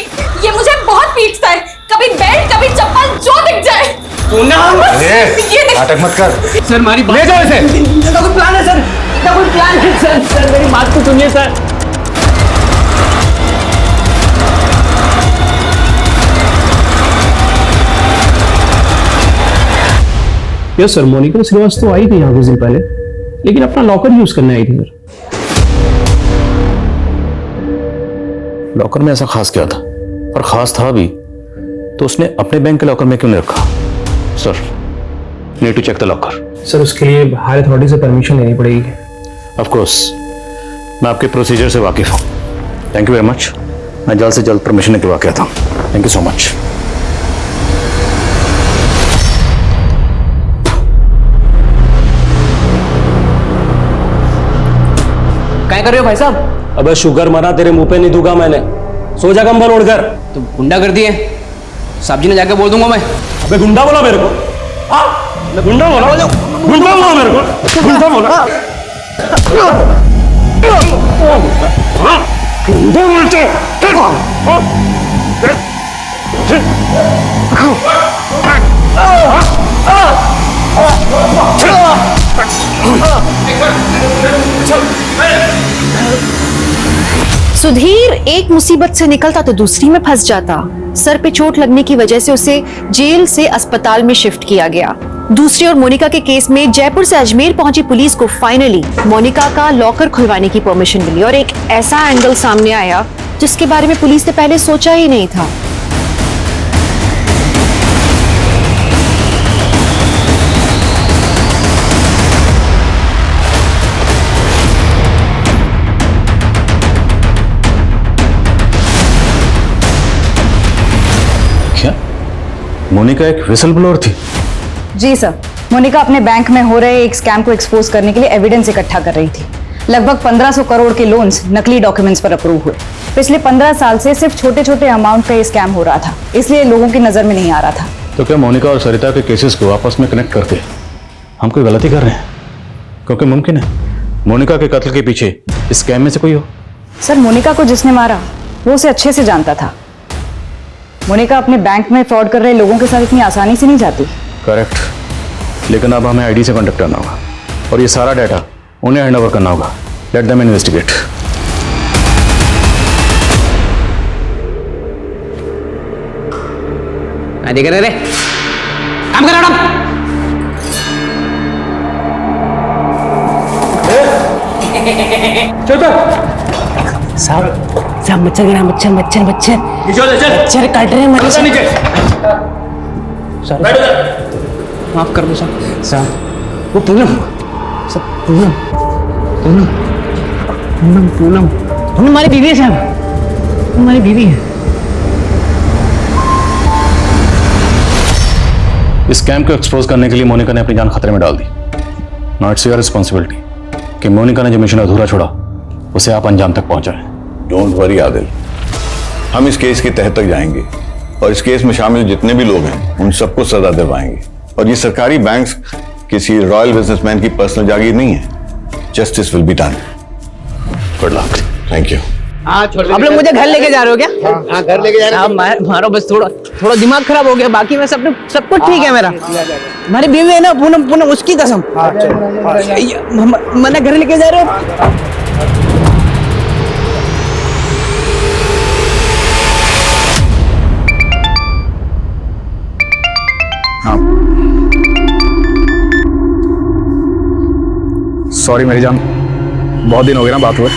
S14: ये मुझे बहुत पीटता है, कभी बेल्ट कभी चप्पल जो दिख जाए।
S8: पूनम
S7: नाटक मत कर। सर हमारी ले जाओ इसे। इसका कोई प्लान है सर? इसका कोई प्लान है सर? सर मेरी बात तो सुनिए sir. Yes sir, Monika Shrivastava आई थी यहाँ कुछ दिन पहले, लेकिन अपना लॉकर यूज करने आई थी सर।
S10: लॉकर में ऐसा खास क्या था? और खास था भी तो उसने अपने बैंक के लॉकर में क्यों नहीं रखा? Sir, need to check the locker.
S16: Sir उसके लिए हायर अथॉरिटी से परमिशन लेनी पड़ेगी।
S10: ऑफ कोर्स, मैं आपके प्रोसीजर से वाकिफ हूँ। Thank you very much. मैं जल्द से जल्द परमिशन निकलवा के आता हूँ। Thank you so much.
S7: क्या कर रहे हो भाई साहब?
S12: अबे शुगर मना तेरे मुंह पे नहीं दूंगा मैंने। सो जा कंबल ओढ़कर।
S7: तो गुंडा कर दिए, साहब जी ने जाके बोल दूंगा मैं।
S12: अबे गुंडा बोला मेरे को? गुंडा बोला? गुंडा बोला मेरे को? गुंडा बोला? गुंडा बोलते?
S2: सुधीर एक मुसीबत से निकलता तो दूसरी में फंस जाता। सर पे चोट लगने की वजह से उसे जेल से अस्पताल में शिफ्ट किया गया। दूसरी ओर मोनिका के केस में जयपुर से अजमेर पहुंची पुलिस को फाइनली मोनिका का लॉकर खुलवाने की परमिशन मिली और एक ऐसा एंगल सामने आया जिसके बारे में पुलिस ने पहले सोचा ही नहीं था।
S10: मोनिका एक विसल ब्लोअर थी?
S15: जी सर, मोनिका अपने बैंक में हो रहे एक स्कैम को एक्सपोज करने के लिए एविडेंस इकट्ठा कर रही थी। लगभग 1500 करोड़ के लोन्स नकली डॉक्यूमेंट्स पर अप्रूव हुए। पिछले 15 साल से सिर्फ छोटे छोटे अमाउंट का ये स्कैम हो रहा था, इसलिए लोगों की नजर में नहीं आ रहा था।
S10: तो क्या मोनिका और सरिता के केसेस को आपस में कनेक्ट करके हम कोई गलती कर रहे हैं? क्योंकि मुमकिन है मोनिका के कत्ल के पीछे इस स्कैम में से कोई हो।
S15: सर, मोनिका को जिसने मारा वो उसे अच्छे से जानता था। मोनिका अपने बैंक में फ्रॉड कर रहे लोगों के साथ इतनी आसानी से नहीं जाती।
S10: करेक्ट, लेकिन अब हमें आईडी से कांटेक्ट करना होगा और ये सारा डाटा उन्हें हैंड ओवर करना होगा। Let them investigate.
S7: देख रहे काम कर मैडम।
S12: साहब मच्छर गिरा, मच्छर मच्छर मच्छर मच्छर काट रहे हैं मच्छर।
S7: माफ कर दो साहब।
S12: साहब वो पूनम, सब पूनम पूनम पूनम पूनम पूनम हमारी बीवी है साहब, हमारी बीवी है।
S10: इस स्कैम को एक्सपोज करने के लिए मोनिका ने अपनी जान खतरे में डाल दी। नाउ इट्स योर रिस्पॉन्सिबिलिटी कि मोनिका ने जो मिशन अधूरा छोड़ा उसे आप अंजाम तक पहुंचाएं।
S19: डोंट वरी आदिल, हम इस केस की तह तक जाएंगे और इस केस में शामिल जितने भी लोग हैं उन सबको सजा दिलवाएंगे। और ये सरकारी बैंक्स किसी रॉयल बिजनेसमैन की पर्सनल जागीर नहीं है। Justice will be done. Good luck. Thank you.
S7: आप लोग मुझे घर लेके जा रहे हो क्या? हाँ, घर लेके जा रहे हैं। मारो बस थोड़ा दिमाग खराब हो गया, बाकी में सब कुछ ठीक है मेरा। हमारी बीवी है ना पूनम, पूनम उसकी कसम। मैंने घर लेके जा रहे हो।
S6: सॉरी मेरी जान, बहुत दिन हो गए ना बात हुए,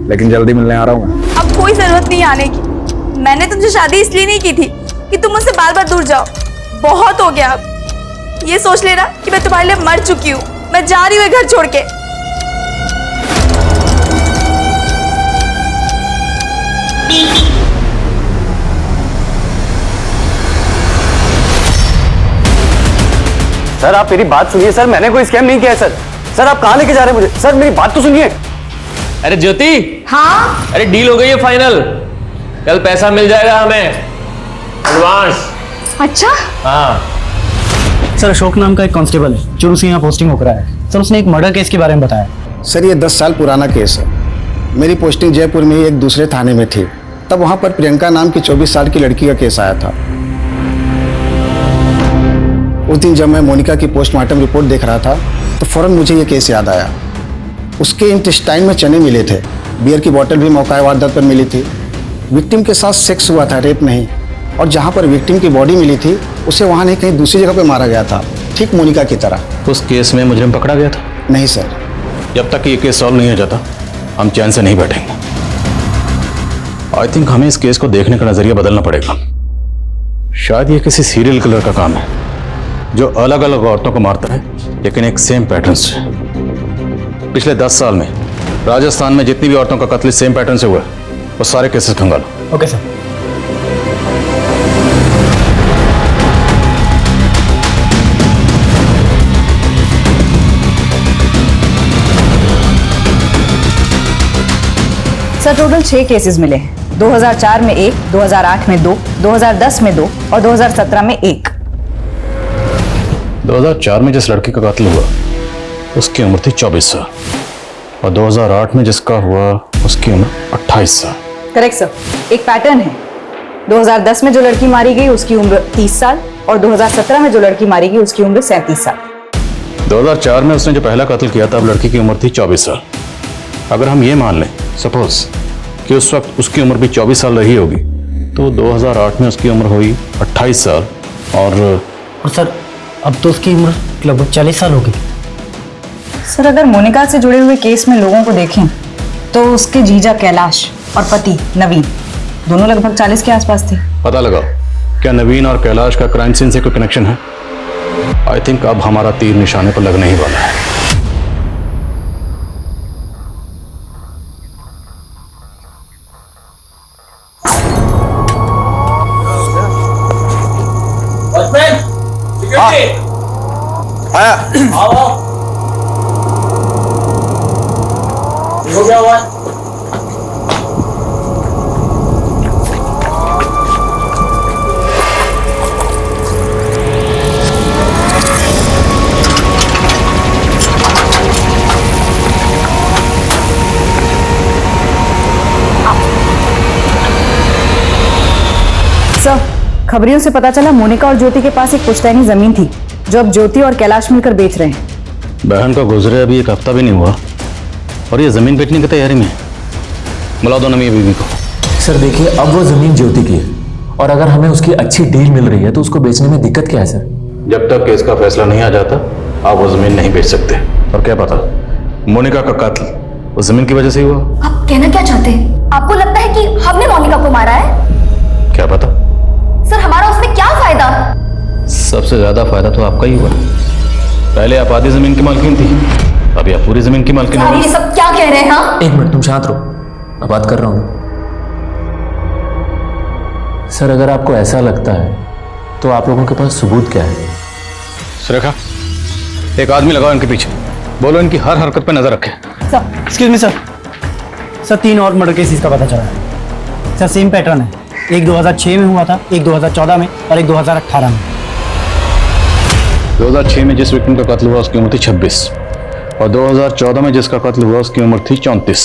S6: लेकिन जल्दी मिलने आ रहा हूँ मैं।
S3: अब कोई जरूरत नहीं आने की। मैंने तुमसे शादी इसलिए नहीं की थी कि तुम मुझसे बार बार दूर जाओ। बहुत हो गया अब। ये सोच लेना कि मैं तुम्हारे लिए मर चुकी हूँ। मैं जा रही हूँ घर छोड़ के।
S8: सर आप मेरी बात सुनिए सर, मैंने कोई स्कैम नहीं किया है सर। सर आप कहाँ लेके जा रहे हैं मुझे? सर मेरी बात तो सुनिए।
S18: अरे ज्योति,
S3: हाँ
S18: अरे डील हो गई है फाइनल। कल पैसा मिल जाएगा हमें एडवांस।
S3: अच्छा
S18: हाँ
S17: सर, अशोक नाम का एक कांस्टेबल है, चुरू से यहाँ पोस्टिंग होकर आया है। सर उसने एक मर्डर केस के बारे में बताया।
S11: सर ये 10 साल पुराना केस है। मेरी पोस्टिंग जयपुर में ही एक दूसरे थाने में थी। तब वहाँ पर प्रियंका नाम की 24 साल की लड़की का केस आया था। उस दिन जब मैं मोनिका की पोस्टमार्टम रिपोर्ट देख रहा था तो फौरन मुझे ये केस याद आया। उसके इंटेस्टाइन में चने मिले थे, बियर की बोतल भी मौका वारदात पर मिली थी। विक्टिम के साथ सेक्स हुआ था, रेप नहीं। और जहाँ पर विक्टिम की बॉडी मिली थी उसे वहाँ नहीं कहीं दूसरी जगह पर मारा गया था, ठीक मोनिका की तरह।
S10: उस केस में मुजरिम पकड़ा गया था?
S11: नहीं सर।
S10: जब तक ये केस सॉल्व नहीं हो जाता हम चैन से नहीं बैठेंगे। आई थिंक हमें इस केस को देखने का नजरिया बदलना पड़ेगा। शायद ये किसी सीरियल किलर का काम है जो अलग अलग औरतों को मारता है लेकिन एक सेम पैटर्न से। पिछले 10 साल में राजस्थान में जितनी भी औरतों का कत्ल सेम पैटर्न से हुआ वो सारे केसेस खंगालो।
S17: Okay sir.
S15: Sir total 6 cases मिले हैं। 2004 में 1, 2008 में 2, 2010 में 2 और 2017 में 1।
S10: 2004 में जिस लड़की का कत्ल हुआ उसकी उम्र थी 24 साल और 2008 में जिसका हुआ उसकी उम्र 28 साल।
S15: Correct sir. एक पैटर्न है। 2010 में जो लड़की मारी गई उसकी उम्र 30 साल और 2017 में जो लड़की मारी गई उसकी उम्र 37 साल।
S10: 2004 में उसने जो पहला कत्ल किया था, अब लड़की की उम्र थी 24 साल। अगर हम ये मान लें सपोज कि उस वक्त उसकी उम्र भी 24 साल रही होगी, तो 2008 में उसकी उम्र हुई 28 साल और
S17: सर अब तो उसकी उम्र लगभग 40 साल हो गई।
S15: सर अगर मोनिका से जुड़े हुए केस में लोगों को देखें तो उसके जीजा कैलाश और पति नवीन दोनों लगभग 40 के आसपास थे।
S10: पता लगाओ क्या नवीन और कैलाश का क्राइम सीन से कोई कनेक्शन है? आई थिंक अब हमारा तीर निशाने पर लगने ही वाला है।
S20: हो गया हुआ
S15: सर खबरियों से पता चला मोनिका और ज्योति के पास एक पुश्तैनी जमीन थी जो अब ज्योति और कैलाश मिलकर बेच रहे हैं।
S10: बहन का गुजरे अभी एक हफ्ता भी नहीं हुआ और ये जमीन बेचने की तैयारी में। बुला दो ना मेरी बीवी को।
S18: सर देखिए, अब वो जमीन ज्योति की है और अगर हमें उसकी अच्छी डील मिल रही है तो उसको बेचने में दिक्कत क्या है सर?
S10: जब तक केस का फैसला नहीं आ जाता आप वो जमीन नहीं बेच सकते। और क्या पता मोनिका का कत्ल उस जमीन की वजह से ही हुआ।
S13: आप कहना क्या चाहते हैं? आपको लगता है कि हमने मोनिका को मारा है?
S10: क्या पता।
S13: सर हमारा उसमें क्या फायदा?
S10: सबसे ज्यादा फायदा तो आपका ही हुआ। पहले आप आधी जमीन की मालकिन थी, अभी आप पूरी जमीन की मालकिन
S13: आप
S10: हो।
S13: ये सब क्या कह रहे हैं? हाँ?
S18: एक मिनट तुम शांत रहो, मैं बात कर रहा हूँ। सर अगर आपको ऐसा लगता है तो आप लोगों के पास सबूत क्या है?
S10: सुरेखा एक आदमी लगाओ इनके पीछे, बोलो इनकी हर हरकत पे नजर रखे।
S17: Excuse me sir. सर 3 और मर्डर केसेस का पता चला है। सर सेम पैटर्न है। एक 2006 में हुआ था, एक 2014 में और एक 2018 में।
S10: 2006 में जिस विक्टिम का कत्ल हुआ उसकी उम्र थी 26 और 2014 में जिसका कत्ल हुआ उसकी उम्र थी 34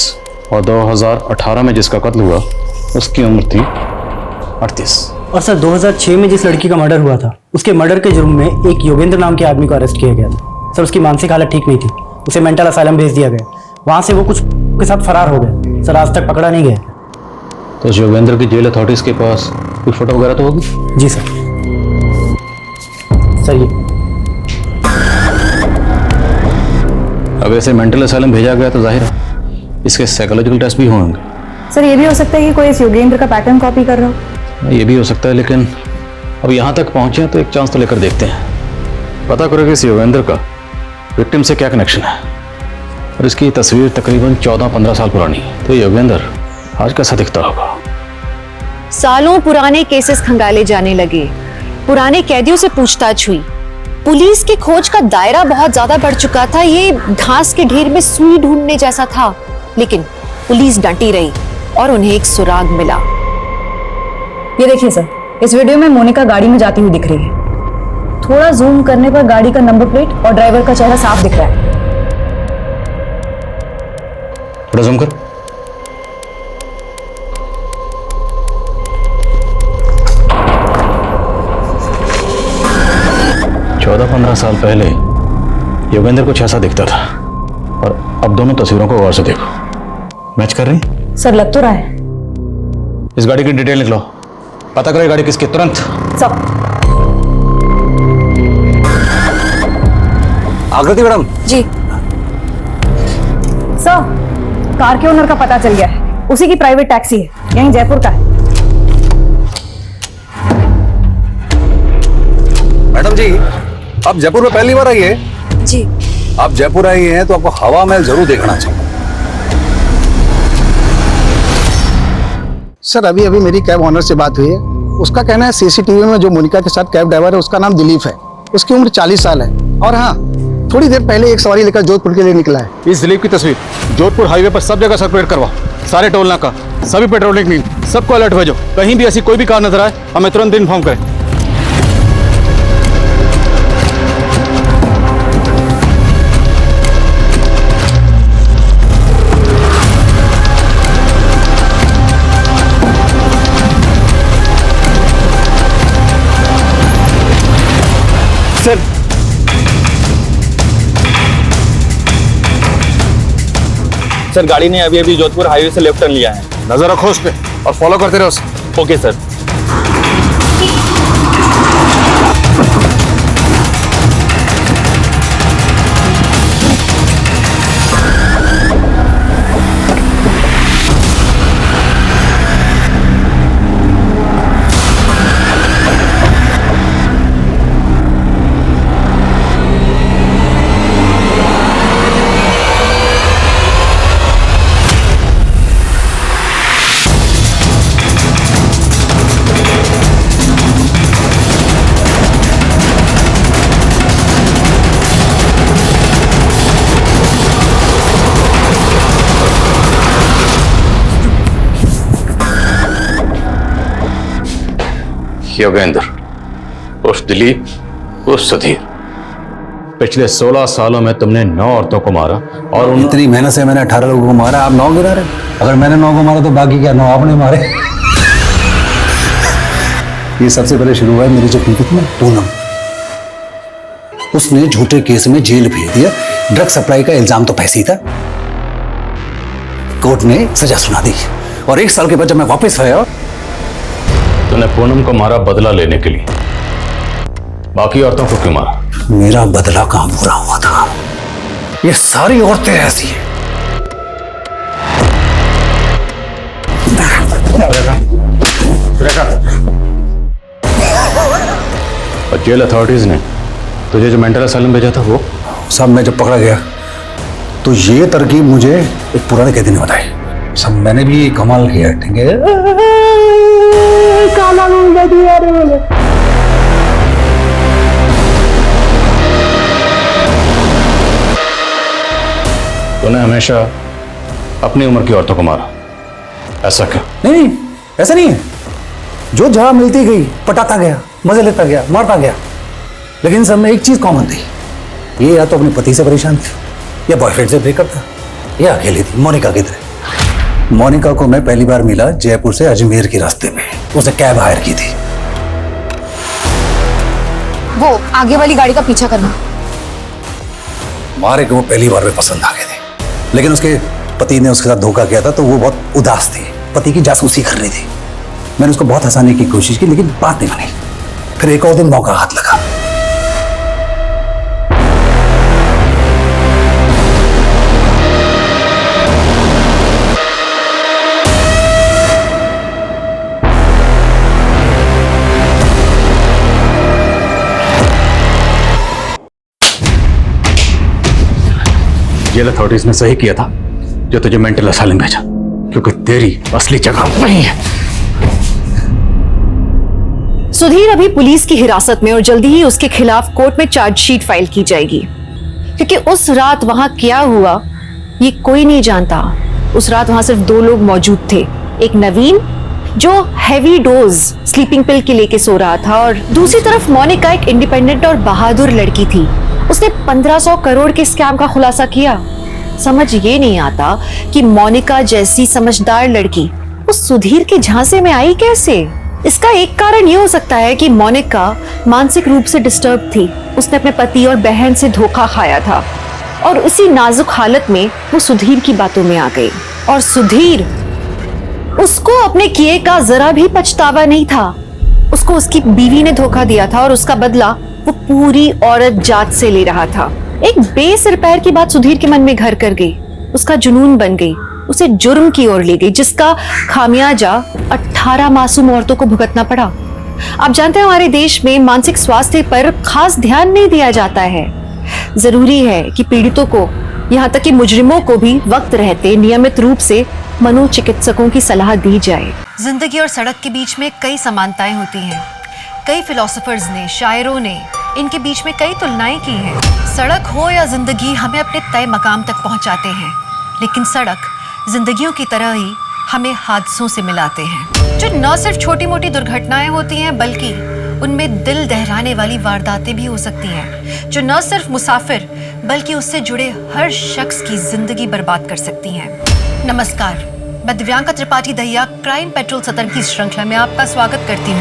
S10: और 2018 में जिसका कत्ल हुआ उसकी उम्र थी 38।
S17: और सर 2006 में जिस लड़की का मर्डर हुआ था उसके मर्डर के जुर्म में एक योगेंद्र नाम के आदमी को अरेस्ट किया गया था। सर उसकी मानसिक हालत ठीक नहीं थी, उसे मेंटल असाइलम भेज दिया गया। वहां से वो कुछ के साथ फरार हो गए। सर आज तक पकड़ा नहीं गया।
S10: तो योगेंद्र की जेल अथॉरिटीज के पास कोई फोटो वगैरह तो होगी?
S17: जी सर। सर ये
S10: अब ऐसे मेंटल असाइलम भेजा गया तो जाहिर है इसके साइकोलॉजिकल टेस्ट भी होंगे।
S15: सर ये भी हो सकता है कि कोई इस योगेंद्र का पैटर्न कॉपी कर रहा हो।
S10: ये भी हो सकता है, लेकिन अब यहाँ तक पहुंचे तो एक चांस तो लेकर देखते हैं। पता करो कि इस योगेंद्र का विक्टिम से क्या कनेक्शन है। और इसकी तस्वीर तकरीबन 14-15 साल पुरानी है, तो योगेंद्र आज कैसा दिखता होगा।
S2: सालों पुराने केसेस खंगाले जाने लगे, पुराने कैदियों से पूछताछ हुई, पुलिस की खोज का दायरा बहुत ज्यादा बढ़ चुका था। ये घास के ढेर में सुई ढूंढने जैसा था, लेकिन पुलिस डटी रही और उन्हें एक सुराग मिला।
S15: ये देखिए सर, इस वीडियो में मोनिका गाड़ी में जाती हुई दिख रही है। थोड़ा जूम करने पर गाड़ी का नंबर प्लेट और ड्राइवर का चेहरा साफ दिख रहा है।
S10: थोड़ा जूम कर। चौदह 15 साल पहले योगेंद्र कुछ ऐसा दिखता था और अब दोनों तस्वीरों को गौर से देखो। मैच कर रही?
S15: सर लग तो रहा है।
S10: इस गाड़ी की डिटेल निकलो, पता करो ये गाड़ी किसकी, तुरंत।
S15: सब
S8: आकृति मैडम।
S15: जी सर, कार के ओनर का पता चल गया है। उसी की प्राइवेट टैक्सी है, यहीं जयपुर का है।
S6: मैडम जी आप जयपुर में पहली बार आई है?
S13: जी।
S20: आप जयपुर आई हैं तो आपको हवा महल जरूर देखना चाहिए।
S11: सर अभी अभी मेरी कैब ऑनर से बात हुई है। उसका कहना है सीसीटीवी में जो मोनिका के साथ कैब ड्राइवर है उसका नाम दिलीप है। उसकी उम्र 40 साल है और हाँ, थोड़ी देर पहले एक सवारी लेकर जोधपुर के लिए निकला है।
S10: इस दिलीप की तस्वीर जोधपुर हाईवे पर सब जगह सर्कुलेट करवा। सारे टोल नाका, सभी पेट्रोलिंग टीम, सबको अलर्ट भेजो। कहीं भी ऐसी कोई भी कार नजर आए हमें तुरंत इन्फॉर्म करें।
S20: सर
S10: सर गाड़ी ने अभी अभी जोधपुर हाईवे से लेफ्ट टर्न लिया है।
S20: नजर रखो उस पे और फॉलो करते रहो उसे।
S10: Okay sir. योगेंद्र, उस दिलीप, उस सुधीर, पिछले 16 सालों में तुमने 9 औरतों को मारा और उन
S20: इतनी मेहनत से मैंने 18 लोगों को मारा, आप 9 गिरा रहे। अगर मैंने 9 को मारा तो बाकी क्या 9 आपने मारे। ये सबसे पहले शुरू हुआ है मेरी जो पिंकी थी ना, पूनम। उसने झूठे केस में जेल भेज दिया। ड्रग सप्लाई का इल्जाम तो पैसे ही था। कोर्ट ने सजा सुना दी और 1 साल के बाद जब मैं वापस आया,
S10: तूने पूनम को मारा बदला लेने के लिए, बाकी औरतों को क्यों मारा?
S20: मेरा बदला कहां पूरा हुआ था? ये सारी औरतें ऐसी हैं।
S10: और जेल अथॉरिटीज ने तुझे जो मेंटल असाइलम भेजा था वो
S20: सब मैं जब पकड़ा गया तो ये तरकीब मुझे एक पुराने कैदी ने बताई। सब मैंने भी कमाल किया। ठीक है,
S10: तूने हमेशा अपनी उम्र की औरतों को मारा, ऐसा क्या?
S20: नहीं, ऐसा नहीं है। जो जगह मिलती गई पटाता गया, मजे लेता गया, मारता गया, लेकिन सब में एक चीज कॉमन थी। ये या तो अपने पति से परेशान थी या बॉयफ्रेंड से ब्रेकअप था या अकेली थी। मोनिका की तरह। मोनिका को मैं पहली बार मिला जयपुर से अजमेर के रास्ते में। उसे कैब हायर की थी।
S13: वो आगे वाली गाड़ी का पीछा करना।
S20: मारे को वो पहली बार में पसंद आ गए थे, लेकिन उसके पति ने उसके साथ धोखा किया था तो वो बहुत उदास थी। पति की जासूसी कर रही थी। मैंने उसको बहुत हंसाने की कोशिश की लेकिन बात नहीं बनी। फिर एक और दिन मौका हाथ लगा।
S10: जेल अथॉरिटीज ने सही किया था जो तुझे मेंटल असाइलम भेजा, क्योंकि तेरी असली जगह वहीं है।
S2: सुधीर अभी पुलिस की हिरासत में और जल्दी ही उसके खिलाफ कोर्ट में चार्जशीट फाइल की जाएगी, क्योंकि उस रात वहां क्या हुआ ये कोई नहीं जानता। उस रात वहां सिर्फ 2 लोग मौजूद थे, एक नवीन जो हैवी डोज स्लीपिंग पिल के लेके सो रहा था और दूसरी तरफ मोनिका एक इंडिपेंडेंट और बहादुर लड़की थी। उसने 1500 करोड़ के स्कैम का खुलासा किया। समझ ये नहीं आता कि मोनिका जैसी समझदार लड़की उस सुधीर के झांसे में आई कैसे। इसका एक कारण ये हो सकता है कि मोनिका मानसिक रूप से डिस्टर्ब थी। उसने अपने पति और बहन से धोखा खाया था और उसी नाजुक हालत में वो सुधीर की बातों में आ गई। और सुधीर, उसको अपने किए का जरा भी पछतावा नहीं था। उसको उसकी बीवी ने धोखा दिया था और उसका बदला वो पूरी औरत जात से ले रहा था। एक बेसिर पैर की बात सुधीर के मन में घर कर गई, उसका जुनून बन गई, उसे जुर्म की ओर ले गई, जिसका खामियाजा 18 मासूम औरतों को भुगतना पड़ा। आप जानते हैं हमारे देश में मानसिक स्वास्थ्य पर खास ध्यान नहीं दिया जाता है। जरूरी है कि पीड़ितों को यहाँ तक कि मुजरिमों को भी वक्त रहते नियमित रूप से मनोचिकित्सकों की सलाह दी जाए। जिंदगी और सड़क के बीच में कई समानताएं होती हैं। कई फिलोसोफर्स ने, शायरों ने इनके बीच में कई तुलनाएं की हैं। सड़क हो या जिंदगी हमें अपने तय मकाम तक पहुंचाते हैं, लेकिन सड़क जिंदगियों की तरह ही हमें हादसों से मिलाते हैं, जो न सिर्फ छोटी मोटी दुर्घटनाएं होती हैं बल्कि उनमें दिल दहलाने वाली वारदातें भी हो सकती हैं, जो न सिर्फ मुसाफिर बल्कि उससे जुड़े हर शख्स की जिंदगी बर्बाद कर सकती हैं। नमस्कार, मैं दिव्यांका त्रिपाठी दहिया क्राइम पेट्रोल सतर्क की श्रृंखला में आपका स्वागत करती हूँ।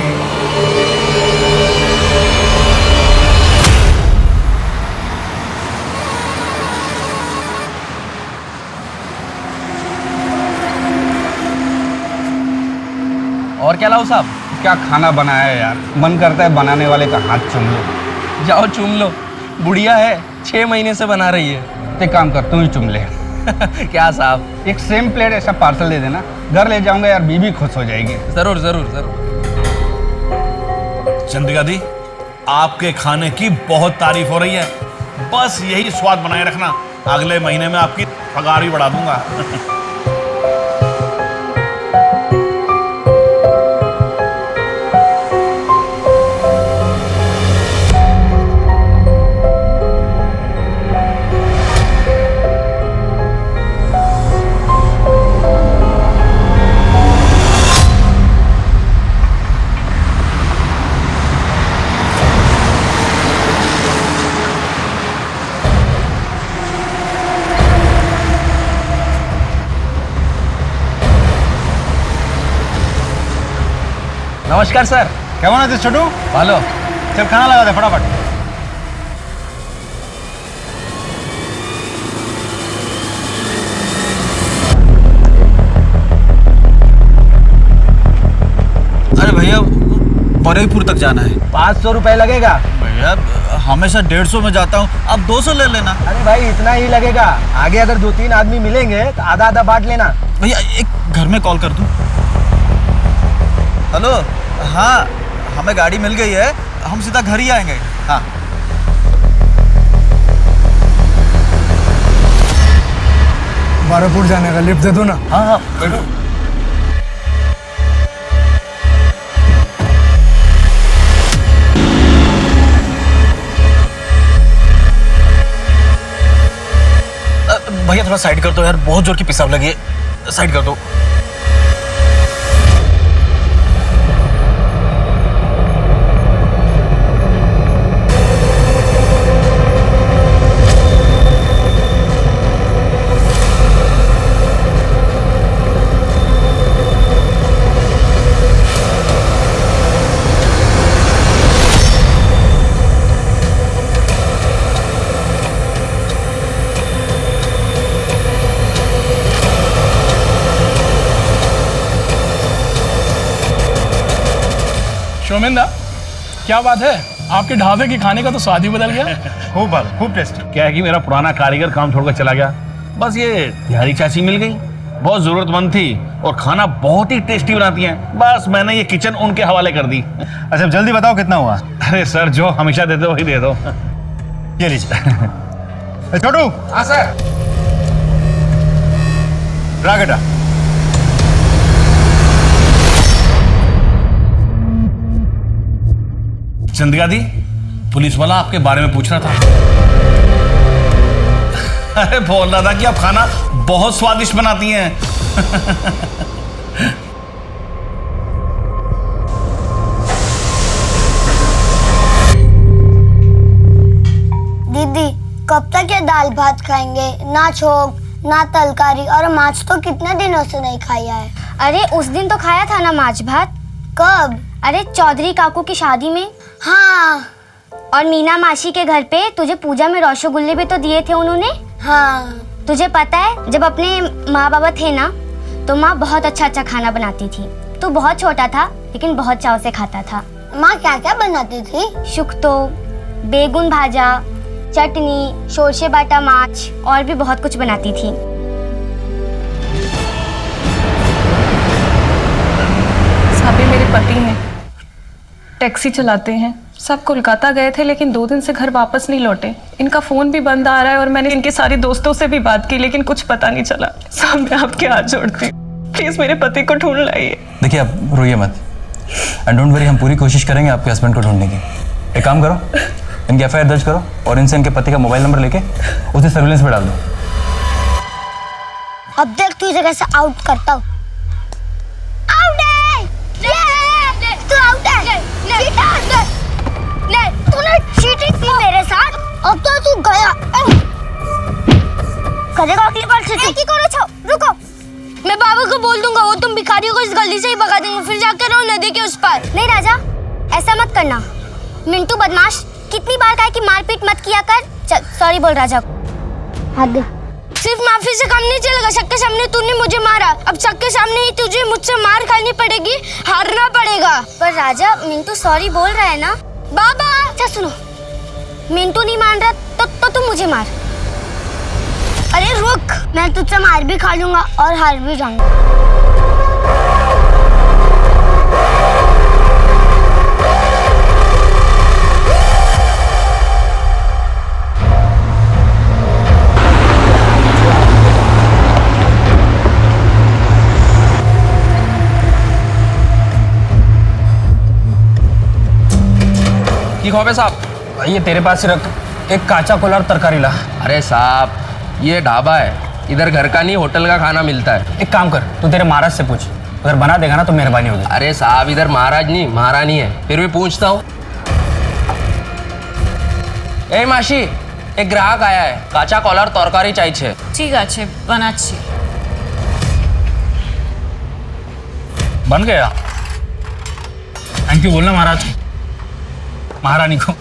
S6: और क्या लाओ साहब? क्या खाना बनाया है यार, मन करता है बनाने वाले का हाथ चूम लो।
S21: जाओ चूम लो, बुढ़िया है 6 महीने से बना रही है।
S6: एक काम कर, तू ही चुम ले।
S21: क्या साहब?
S6: एक सेम प्लेट ऐसा पार्सल दे देना, घर ले जाऊंगा यार, बीबी खुश हो जाएगी।
S21: जरूर जरूर जरूर।
S22: चंद्रिका दी, आपके खाने की बहुत तारीफ हो रही है, बस यही स्वाद बनाए रखना, अगले महीने में आपकी पगार भी बढ़ा दूंगा।
S21: नमस्कार सर।
S20: क्या बना थे छोटू?
S21: हेलो।
S20: चल खाना लगा दे फटाफट।
S22: अरे भैया, बरेपुर तक जाना है।
S21: 500 रुपए लगेगा
S22: भैया, हमेशा 150 में जाता हूँ, अब 200 ले लेना।
S21: अरे भाई इतना ही लगेगा, आगे अगर 2-3 आदमी मिलेंगे तो आधा आधा बांट लेना।
S22: भैया एक घर में कॉल कर दूँ? हेलो, हाँ हमें गाड़ी मिल गई है, हम सीधा घर ही आएंगे। हाँ
S20: बारापुर जाने का लिफ्ट दे दो ना।
S22: हाँ हाँ बैठो। भैया थोड़ा साइड कर दो यार, बहुत जोर की पेशाब लगी है, साइड कर दो।
S16: शोमेंदा, क्या बात है, आपके ढाबे के खाने का तो स्वाद ही बदल गया।
S22: खूब टेस्टी। क्या है कि मेरा पुराना कारीगर काम छोड़कर चला गया, बस ये बिहारी चाची मिल गई, बहुत जरूरतमंद थी और खाना बहुत ही टेस्टी बनाती हैं, बस मैंने ये किचन उनके हवाले कर दी।
S20: अच्छा जल्दी बताओ कितना हुआ?
S22: अरे सर, जो हमेशा देते वही दे दो।
S20: ये लीजिए। छोटू।
S21: हाँ सर।
S20: रागटा।
S22: चंद्रिका दी, पुलिस वाला आपके बारे में पूछ रहा था। अरे बोल रहा था कि आप खाना बहुत स्वादिष्ट बनाती हैं।
S23: दीदी कब तक ये दाल भात खाएंगे? ना छोक ना तलकारी, और माछ तो कितने दिनों से नहीं खाया है।
S13: अरे उस दिन तो खाया था ना माछ भात।
S23: कब?
S13: अरे चौधरी काकू की शादी में।
S23: हाँ।
S13: और मीना मासी के घर पे तुझे पूजा में रसगुल्ले भी तो दिए थे उन्होंने।
S23: हाँ।
S13: तुझे पता है जब अपने माँ बाबा थे ना तो माँ बहुत अच्छा अच्छा खाना बनाती थी। तू बहुत छोटा था लेकिन बहुत चाव से खाता था।
S23: माँ क्या क्या बनाती थी?
S13: शुक्तो, बेगुन भाजा, चटनी, शोरशे बाटा माछ और भी बहुत कुछ बनाती थी।
S14: साबी मेरे पति हैं, टैक्सी चलाते हैं, सब कोलकाता गए थे लेकिन 2 दिन से घर वापस नहीं लौटे। इनका फ़ोन भी बंद आ रहा है और मैंने इनके सारे दोस्तों से भी बात की लेकिन कुछ पता नहीं चला। साहब मैं आपके हाथ जोड़ती हूँ, प्लीज़ मेरे पति को ढूंढ लाइए।
S1: देखिए आप रोइए मत, एंड डोंट वरी, हम पूरी कोशिश करेंगे आपके हस्बैंड को ढूंढने की। एक काम करो, इनकी एफआईआर दर्ज करो और इनसे इनके पति का मोबाइल नंबर लेके उसे सर्विलेंस पे डाल दो।
S23: अब देख तुझे कैसे आउट करता हूँ। आउट है, तू आउट है। तूने चीटिंग की मेरे साथ, अब तो तू गया। करेगा अगली बार चीटिंग। की करो छो, रुको। मैं बाबा को बोल दूंगा, वो तुम भिखारियों को इस गली से ही भगा देंगे, फिर जाकर रहो नदी के उस पार। नहीं राजा, ऐसा मत करना। मिंटू बदमाश, कितनी बार कहा कि मारपीट मत किया कर। चल सॉरी बोल राजा को। सिर्फ माफी से काम नहीं चलेगा। सबके सामने तूने मुझे मारा, अब सबके सामने ही तुझे मुझसे मार खानी पड़ेगी, हारना पड़ेगा। पर राजा मिंटू सॉरी बोल रहा है ना। बाबा अच्छा सुनो, मिंटू नहीं मान रहा तो तुम मुझे मार। अरे रुक, मैं तुझसे मार भी खा लूंगा और हार भी जाऊंगा।
S1: की खौफ है साहब? ये तेरे पास ही रख, एक काचा कोलार तरकारी ला।
S4: अरे साहब ये ढाबा है, इधर घर का नहीं होटल का खाना मिलता है।
S1: एक काम कर, तू तेरे महाराज से पूछ, अगर बना देगा ना तो मेहरबानी होगी।
S4: अरे साहब इधर महाराज नहीं महारानी है, फिर भी पूछता हूँ। ए मासी, एक ग्राहक आया है, काचा कोलार तरकारी चाहिए।
S5: ठीक है, बनाচ্ছি।
S22: बन गया। थैंक यू बोलना महाराज महारानी को।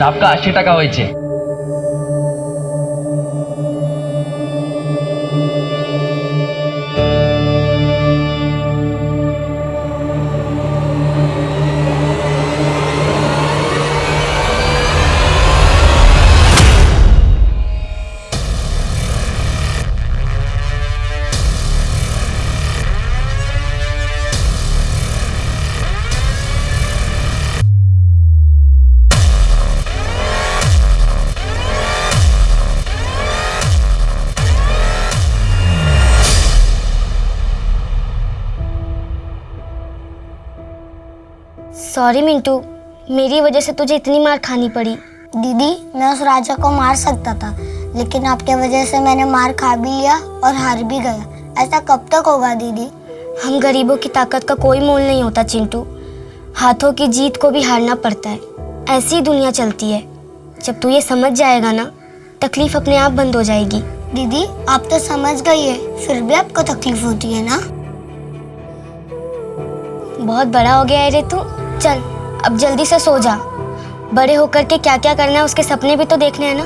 S4: आपका 80 টাকা হয়েছে।
S23: सॉरी मिंटू, मेरी वजह से तुझे इतनी मार खानी पड़ी। दीदी मैं उस राजा को मार सकता था, लेकिन आपके वजह से मैंने मार खा भी लिया और हार भी गया। ऐसा कब तक होगा दीदी? हम गरीबों की ताकत का कोई मोल नहीं होता चिंटू, हाथों की जीत को भी हारना पड़ता है। ऐसी ही दुनिया चलती है। जब तू ये समझ जाएगा ना, तकलीफ अपने आप बंद हो जाएगी। दीदी आप तो समझ गई है, फिर भी आपको तकलीफ होती है ना? बहुत बड़ा हो गया है रे तू। चल अब जल्दी से सो जा, बड़े होकर के क्या क्या करना है उसके सपने भी तो देखने हैं ना।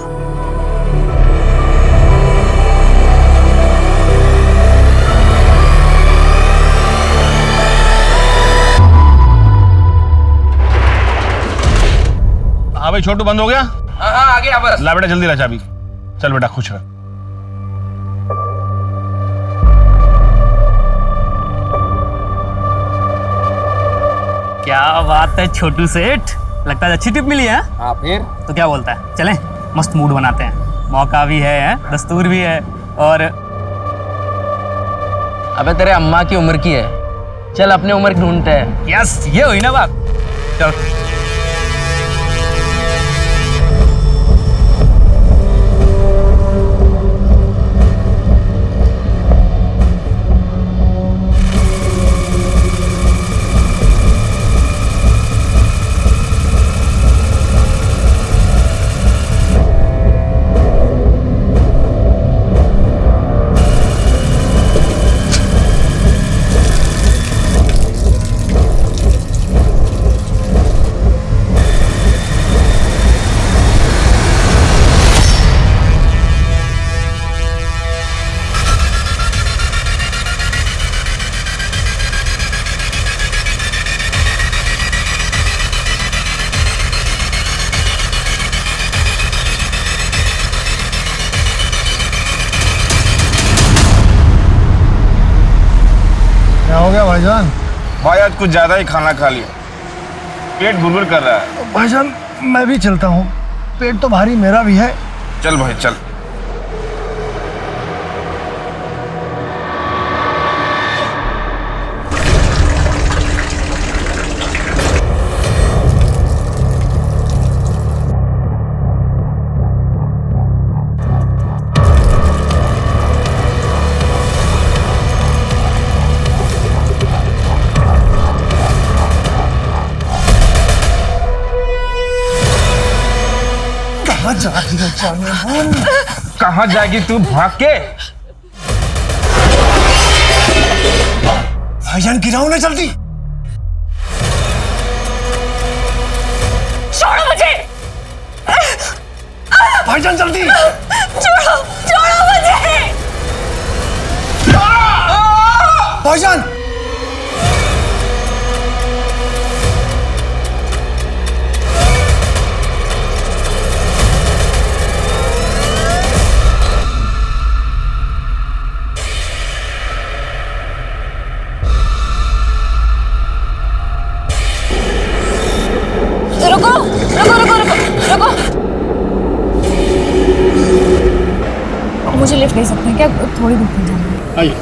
S22: हाँ भाई छोटू बंद हो गया?
S4: हाँ आ गया बस।
S22: ला बेटा जल्दी ला चाबी। चल बेटा खुश रह।
S9: क्या बात है छोटू सेठ, लगता है अच्छी टिप मिली है।
S4: हाँ फिर
S9: तो क्या बोलता है, चलें मस्त मूड बनाते हैं, मौका भी है, दस्तूर भी है। और
S4: अबे तेरे अम्मा की उम्र की है, चल अपने उम्र की ढूंढते हैं।
S9: यस ये हुई ना बात। चल
S21: क्या हो गया भाईजान?
S22: भाई आज कुछ ज्यादा ही खाना खा लिया, पेट गुड़गुड़ कर रहा है।
S21: भाईजान मैं भी चलता हूँ, पेट तो भारी मेरा भी है।
S22: चल भाई चल। कहाँ जाएगी तू भाग के?
S21: भाईजान गिराओ ना जल्दी।
S14: छोड़ो मुझे।
S21: भाईजान जल्दी।
S14: छोड़ो छोड़ो मुझे।
S21: भाईजान
S14: रुको रुको रुको रुको रुको। मुझे लिफ्ट दे सकते हैं क्या? थोड़ी दूर पे जाना है।
S21: आइए।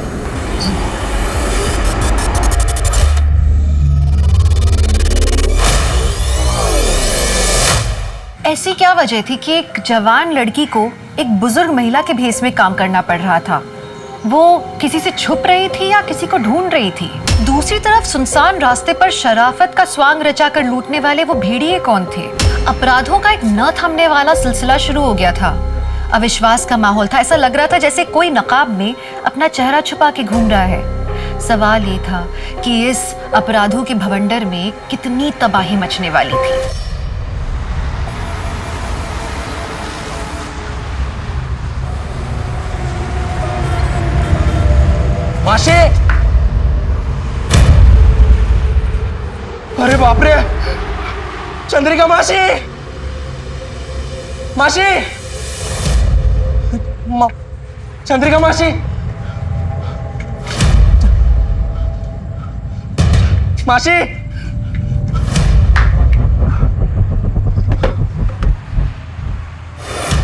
S2: ऐसी क्या वजह थी कि एक जवान लड़की को एक बुजुर्ग महिला के भेस में काम करना पड़ रहा था? वो किसी से छुप रही थी या किसी को ढूंढ रही थी? दूसरी तरफ सुनसान रास्ते पर शराफत का स्वांग रचाकर लूटने वाले वो भेड़िए कौन थे? अपराधों का एक न थमने वाला सिलसिला शुरू हो गया था। अविश्वास का माहौल था, ऐसा लग रहा था जैसे कोई नकाब में अपना चेहरा छुपा के घूम रहा है। सवाल ये था कि इस अपराधों के भवंडर में कितनी तबाही मचने वाली थी।
S4: मासी, अरे बाप रे, चंद्रिका मासी, मासी, चंद्रिका मासी, मासी,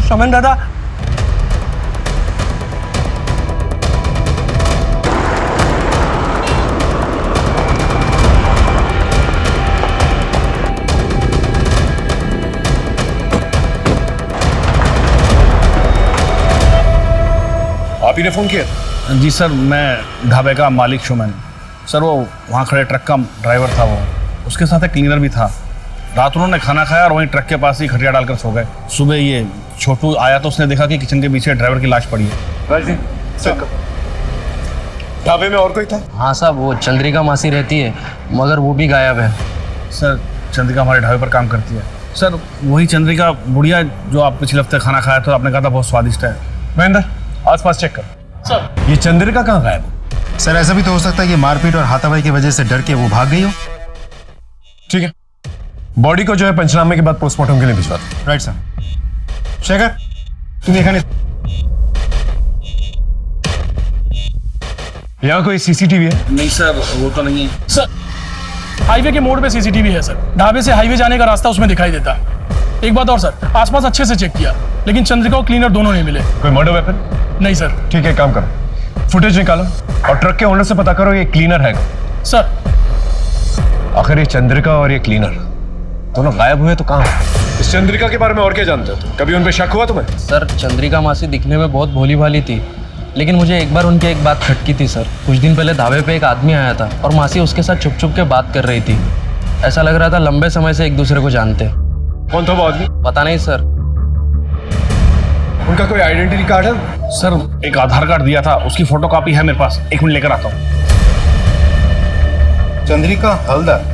S4: शमन दादा,
S22: आप ही ने फोन किया? जी सर, मैं ढाबे का मालिक शुमन। सर वो वहाँ खड़े ट्रक का ड्राइवर था, वो उसके साथ एक क्लीनर भी था। रात उन्होंने खाना खाया और वहीं ट्रक के पास ही खटिया डालकर सो गए। सुबह ये छोटू आया तो उसने देखा कि किचन के पीछे ड्राइवर की लाश पड़ी है। ढाबे में और कोई था?
S4: हाँ साहब, वो चंद्रिका मासी रहती है मगर वो भी गायब है।
S22: सर चंद्रिका हमारे ढाबे पर काम करती है। सर वही चंद्रिका बुढ़िया जो आप पिछले हफ्ते खाना खाया था, आपने कहा था बहुत स्वादिष्ट है। महेंद्र आसपास चेक कर। सर ये चंद्रिका कहाँ गायब है?
S7: सर ऐसा भी तो हो सकता है कि मारपीट और हाथापाई की वजह से डर के वो भाग गई हो।
S22: ठीक है, बॉडी को जो है पंचनामे के बाद पोस्टमार्टम के लिए भिजवा दो।
S7: Right sir. शेखर तुम एखाने
S22: यहाँ कोई सीसीटीवी है? नहीं सर, वो तो नहीं है।
S12: सर हाईवे के मोड़ पे सीसीटीवी है सर। ढाबे से हाईवे जाने का रास्ता उसमें दिखाई देता है। एक बात और सर, आसपास अच्छे से चेक किया लेकिन चंद्रिका और क्लीनर दोनों नहीं मिले।
S22: कोई मर्डर वेपन?
S12: नहीं सर।
S22: ठीक है, काम करो, फुटेज निकालो और ट्रक के ओनर से पता करो ये क्लीनर है
S12: सर।
S22: आखिर ये चंद्रिका और ये क्लीनर दोनों गायब हुए तो कहाँ है? इस चंद्रिका के बारे में और क्या जानते हो? कभी उन पे शक हुआ तुम्हें?
S4: सर चंद्रिका मासी दिखने में बहुत भोली भाली थी, लेकिन मुझे एक बार उनकी एक बात खटकी थी सर। कुछ दिन पहले ढाबे पे एक आदमी आया था और मासी उसके साथ छुप छुप के बात कर रही थी। ऐसा लग रहा था लंबे समय से एक दूसरे को जानते।
S22: कौन था वो आदमी?
S4: पता नहीं सर।
S22: उनका कोई आइडेंटिटी कार्ड है? सर एक आधार कार्ड दिया था, उसकी फोटोकॉपी है मेरे पास, एक मिनट लेकर आता हूँ।
S7: चंद्रिका हल्दर,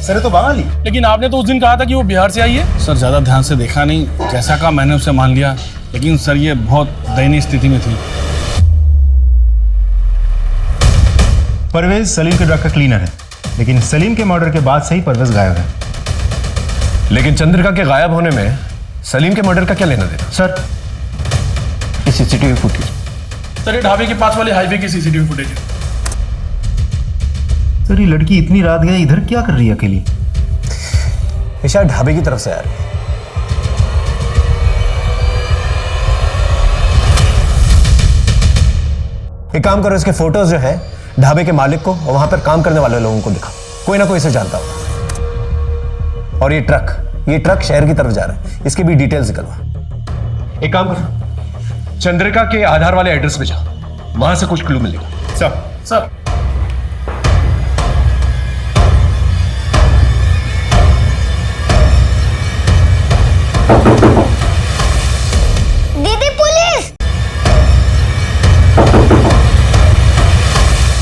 S7: सर ये तो बंगाली।
S12: लेकिन आपने तो उस दिन कहा था कि वो बिहार से आई है।
S22: सर ज़्यादा ध्यान से देखा नहीं, जैसा कहा मैंने उसे मान लिया, लेकिन सर ये बहुत दयनीय स्थिति में थी।
S7: परवेज सलीम के ट्रक का क्लीनर है, लेकिन सलीम के मर्डर के बाद से ही परवेज गायब है।
S22: लेकिन चंद्रिका के गायब होने में सलीम के मर्डर का क्या लेना देना?
S7: सर ये सीसीटीवी फुटेज।
S12: सर ये ढाबे के पास वाले हाईवे की सीसीटीवी फुटेज है।
S7: सर ये लड़की इतनी रात गई इधर क्या कर रही है अकेली?
S21: ये शायद ढाबे की तरफ से आ रही है। एक काम करो, इसके फोटोज जो है ढाबे के मालिक को और वहां पर काम करने वाले लोगों को दिखाओ, कोई ना कोई इसे जानता होगा। और ये ट्रक शहर की तरफ जा रहा है, इसकी भी डिटेल्स निकलवा।
S3: एक काम करो, चंद्रिका के आधार वाले एड्रेस पे जाओ, वहां से कुछ क्लू मिलेगा।
S12: सर
S23: दीदी पुलिस,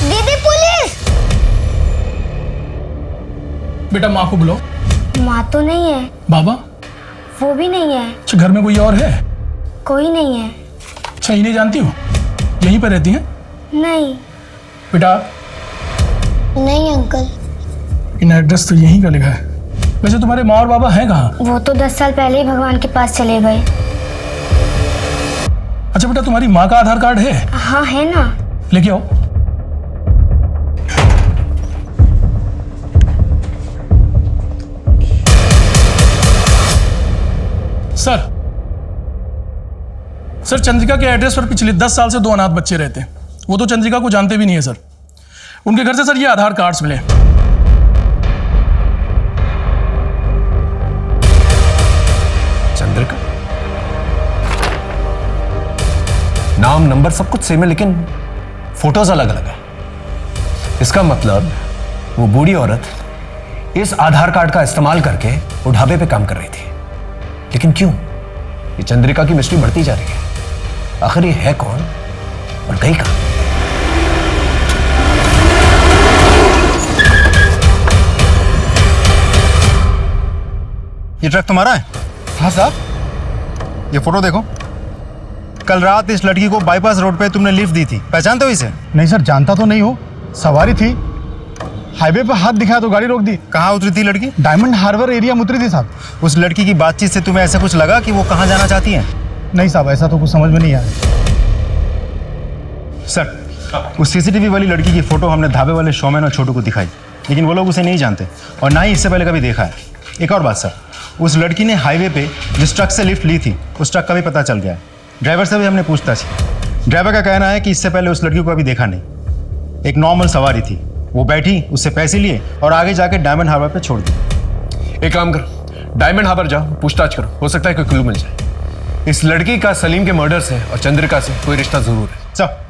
S23: दीदी पुलिस।
S12: बेटा माँ को बुलाओ।
S23: माँ तो नहीं है।
S12: बाबा?
S23: वो भी नहीं है।
S12: अच्छा, घर में कोई और है?
S23: कोई नहीं है।
S12: अच्छा, इन्हें जानती हो? यहीं पर रहती हैं?
S23: नहीं।
S12: बेटा?
S23: नहीं अंकल।
S12: इन एड्रेस तो यहीं का लिखा है। वैसे तुम्हारे माँ और बाबा हैं कहाँ?
S23: वो तो 10 साल पहले ही भगवान के पास चले गए।
S12: अच्छा बेटा, तुम्हारी माँ का आधार कार्ड है?
S23: हाँ है ना।
S12: लेके आओ। सर चंद्रिका के एड्रेस पर पिछले 10 साल से 2 अनाथ बच्चे रहते हैं। वो तो चंद्रिका को जानते भी नहीं है सर। उनके घर से सर ये आधार कार्ड्स मिले।
S21: चंद्रिका? नाम नंबर सब कुछ सेम है, लेकिन फोटोज अलग अलग है। इसका मतलब वो बूढ़ी औरत इस आधार कार्ड का इस्तेमाल करके वो ढाबे पे काम कर रही थी। लेकिन क्यों? ये चंद्रिका की मिस्ट्री बढ़ती जा रही है। आखिर ये है कौन और गई कहां?
S7: ये ट्रक तुम्हारा है?
S21: हाँ साहब।
S7: ये फोटो देखो। कल रात इस लड़की को बाईपास रोड पे तुमने लिफ्ट दी थी, पहचानते हो इसे?
S18: नहीं सर, जानता तो नहीं हो। सवारी थी, हाईवे पे हाथ दिखाया तो गाड़ी रोक दी।
S7: कहाँ उतरी थी लड़की?
S18: डायमंड हार्बर एरिया में उतरी थी साहब।
S7: उस लड़की की बातचीत से तुम्हें ऐसा कुछ लगा कि वो कहाँ जाना चाहती है?
S18: नहीं साहब, ऐसा तो कुछ समझ में नहीं आया।
S7: सर, उस सीसीटीवी वाली लड़की की फोटो हमने ढाबे वाले शोमैन और छोटू को दिखाई, लेकिन वो लोग उसे नहीं जानते और ना ही इससे पहले कभी देखा है। एक और बात सर, उस लड़की ने हाईवे पे जिस ट्रक से लिफ्ट ली थी उस ट्रक का भी पता चल गया है। ड्राइवर से भी हमने पूछताछ की। ड्राइवर का कहना है कि इससे पहले उस लड़की को कभी देखा नहीं। एक नॉर्मल सवारी थी, वो बैठी, उससे पैसे लिए और आगे जाके डायमंड हार्बर पे छोड़ दी।
S3: एक काम करो, डायमंड हार्बर जाओ, पूछताछ करो, हो सकता है कोई क्लू मिल जाए। इस लड़की का सलीम के मर्डर से और चंद्रिका से कोई रिश्ता जरूर है।
S12: सर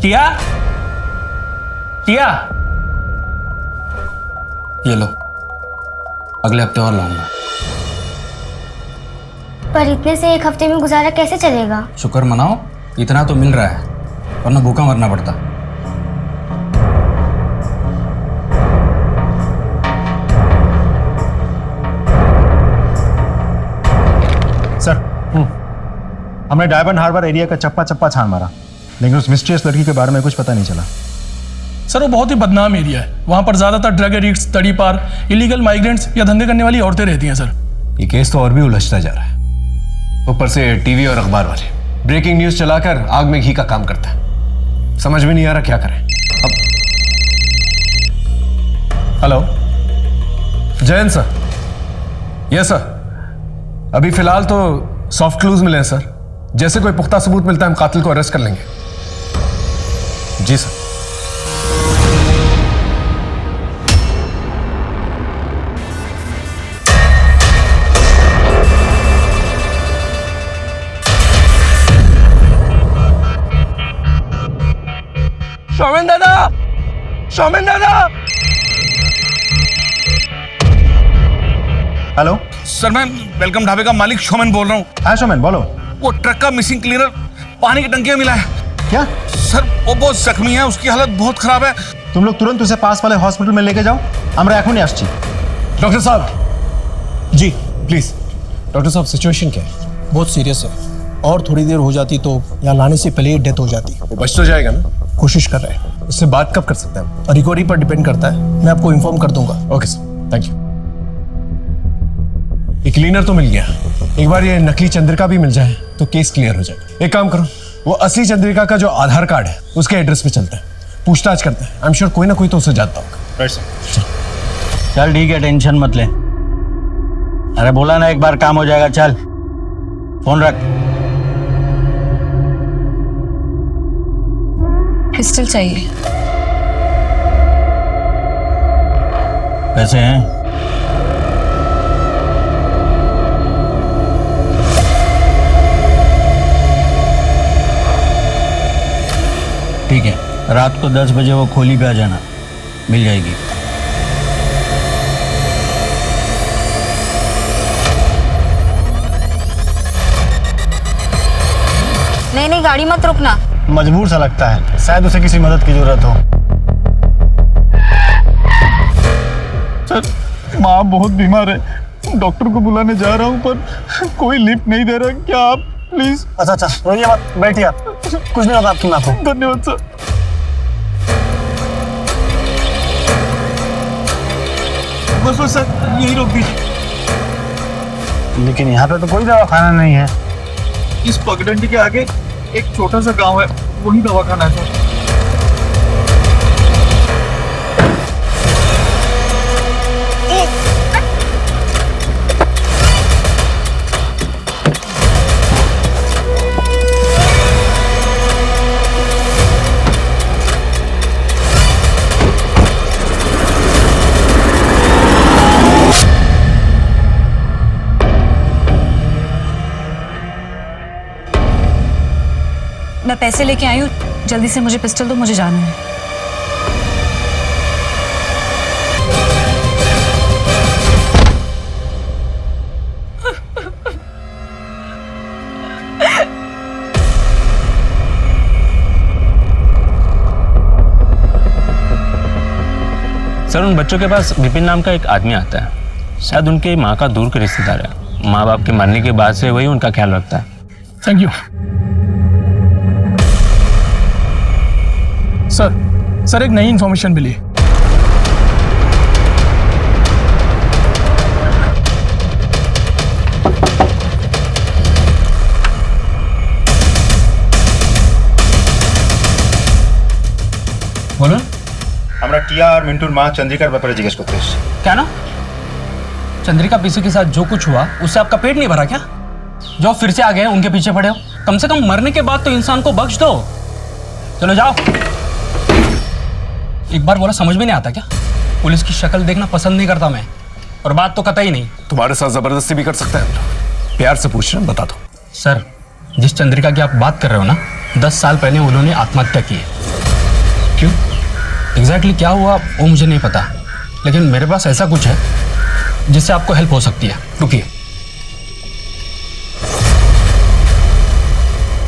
S4: टिया, टिया, ये लो, अगले हफ्ते और लाऊंगा।
S23: पर इतने से एक हफ्ते में गुजारा कैसे चलेगा?
S4: शुक्र मनाओ, इतना तो मिल रहा है, वरना भूखा मरना पड़ता।
S7: सर, हमने डायमंड हार्बर एरिया का चप्पा चप्पा छान मारा, लेकिन उस मिस्टीरियस लड़की के बारे में कुछ पता नहीं चला।
S12: सर वो बहुत ही बदनाम एरिया है। वहां पर ज्यादातर ड्रग एडिक्ट्स, तड़ी पार, इलीगल माइग्रेंट्स या धंधे करने वाली औरतें रहती हैं सर।
S21: ये केस तो और भी उलझता जा रहा है। ऊपर से टीवी और अखबार वाले ब्रेकिंग न्यूज चलाकर आग में घी का काम करता है। समझ में नहीं आ रहा क्या करें अब। Hello Jayant sir. Yes sir, अभी फिलहाल तो सॉफ्ट क्लूज मिले हैं सर। जैसे कोई पुख्ता सबूत मिलता है हम कातिल को अरेस्ट कर लेंगे। जी सर।
S12: शौमेन दादा, शौमेन दादा।
S7: हेलो
S22: सर, मैं वेलकम ढाबे का मालिक शौमेन बोल रहा हूँ।
S7: हाँ शौमेन बोलो।
S22: वो ट्रक का मिसिंग क्लीनर पानी की टंकी में मिला है।
S7: क्या?
S22: सर वो बहुत जख्मी है, उसकी हालत बहुत खराब है।
S7: तुम लोग तुरंत उसे पास वाले हॉस्पिटल में लेके जाओ। আমরা এখনই আসছি।
S22: डॉक्टर साहब।
S21: जी प्लीज। डॉक्टर साहब सिचुएशन क्या है?
S19: बहुत सीरियस है और थोड़ी देर हो जाती तो यहाँ लाने से पहले डेथ हो जाती।
S3: वो बच तो जाएगा ना?
S19: कोशिश कर रहे हैं।
S3: उससे बात कब कर सकते हैं?
S12: रिकवरी पर डिपेंड करता है, मैं आपको इन्फॉर्म कर दूंगा।
S3: Okay sir, thank you. ये क्लीनर तो मिल गया, एक बार ये नकली चंद्रिका भी मिल जाए तो केस क्लियर हो जाएगा। एक काम करो, वो असली चंद्रिका का जो आधार कार्ड है उसके एड्रेस पे चलते हैं, पूछताछ करते हैं। आई एम श्योर कोई ना कोई तो उसे जानता होगा।
S22: Right sir.
S8: चल ठीक है, टेंशन मत ले। अरे बोला ना एक बार काम हो जाएगा। चल फोन रख।
S15: पिस्टल चाहिए।
S8: कैसे हैं? ठीक है, रात को 10 बजे वो खोली पे आ जाना, मिल जाएगी।
S23: नहीं, गाड़ी मत रुकना।
S18: मजबूर सा लगता है, शायद उसे किसी मदद की जरूरत हो। सर, माँ बहुत बीमार है, डॉक्टर को बुलाने जा रहा हूँ पर कोई लिफ्ट नहीं दे रहा। क्या आप प्लीज? अच्छा, रोइए मत, बैठिए आप, कुछ नहीं होगा आपकी माँ को। धन्यवाद सर। बस सर, यही रोक दीजिए। लेकिन यहाँ पे तो कोई दवाखाना नहीं है।
S22: इस पगडंडी के आगे एक छोटा सा गांव है, वही दवाखाना है सर।
S15: मैं पैसे लेके आई हूँ, जल्दी से मुझे पिस्टल दो, मुझे जाना है।
S9: सर, उन बच्चों के पास विपिन नाम का एक आदमी आता है, शायद उनके माँ का दूर के रिश्तेदार है। माँ बाप के मरने के बाद से वही उनका ख्याल रखता है।
S12: थैंक यू सर, एक नई इंफॉर्मेशन मिली।
S9: बोलो।
S7: हमरा टिया और मिंटूर माँ चंद्रिकार ব্যাপারে জিজ্ঞেস করতে এসেছি।
S4: क्या ना? चंद्रिका पीसी के साथ जो कुछ हुआ उससे आपका पेट नहीं भरा क्या? जो फिर से आ गए उनके पीछे पड़े हो? कम से कम मरने के बाद तो इंसान को बख्श दो। चलो जाओ। एक बार बोला समझ में नहीं आता क्या? पुलिस की शक्ल देखना पसंद नहीं करता मैं, और बात तो कतई नहीं।
S3: तुम्हारे साथ जबरदस्ती भी कर सकता है, प्यार से पूछ रहे हैं, बता दो।
S4: सर, जिस चंद्रिका की आप बात कर रहे हो ना, 10 साल पहले उन्होंने आत्महत्या की है। क्यों? एग्जैक्टली क्या हुआ वो मुझे नहीं पता, लेकिन मेरे पास ऐसा कुछ है जिससे आपको हेल्प हो सकती है। रुकिए।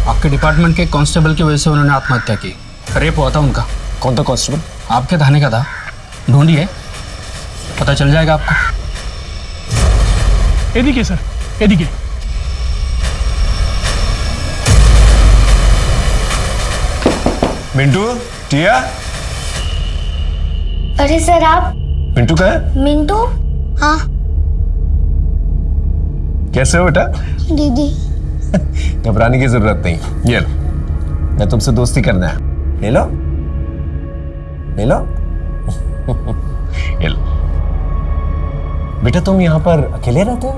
S4: आपके डिपार्टमेंट के कांस्टेबल की वजह से उन्होंने आत्महत्या की। रेप हुआ था उनका।
S3: कौन था कांस्टेबल?
S4: आपके थाने का था। ढूंढिए, पता चल जाएगा आपको।
S12: एदिके सर, एदिके।
S3: मिंटू, टिया।
S23: अरे सर आप?
S3: मिंटू का है?
S23: मिंटू? हाँ।
S3: कैसे हो बेटा?
S23: दीदी।
S3: घबराने की जरूरत नहीं, ये लो, मैं तुमसे दोस्ती करना है। ले लो, ले लो। ये लो। बेटा तुम यहाँ पर अकेले रहते हो?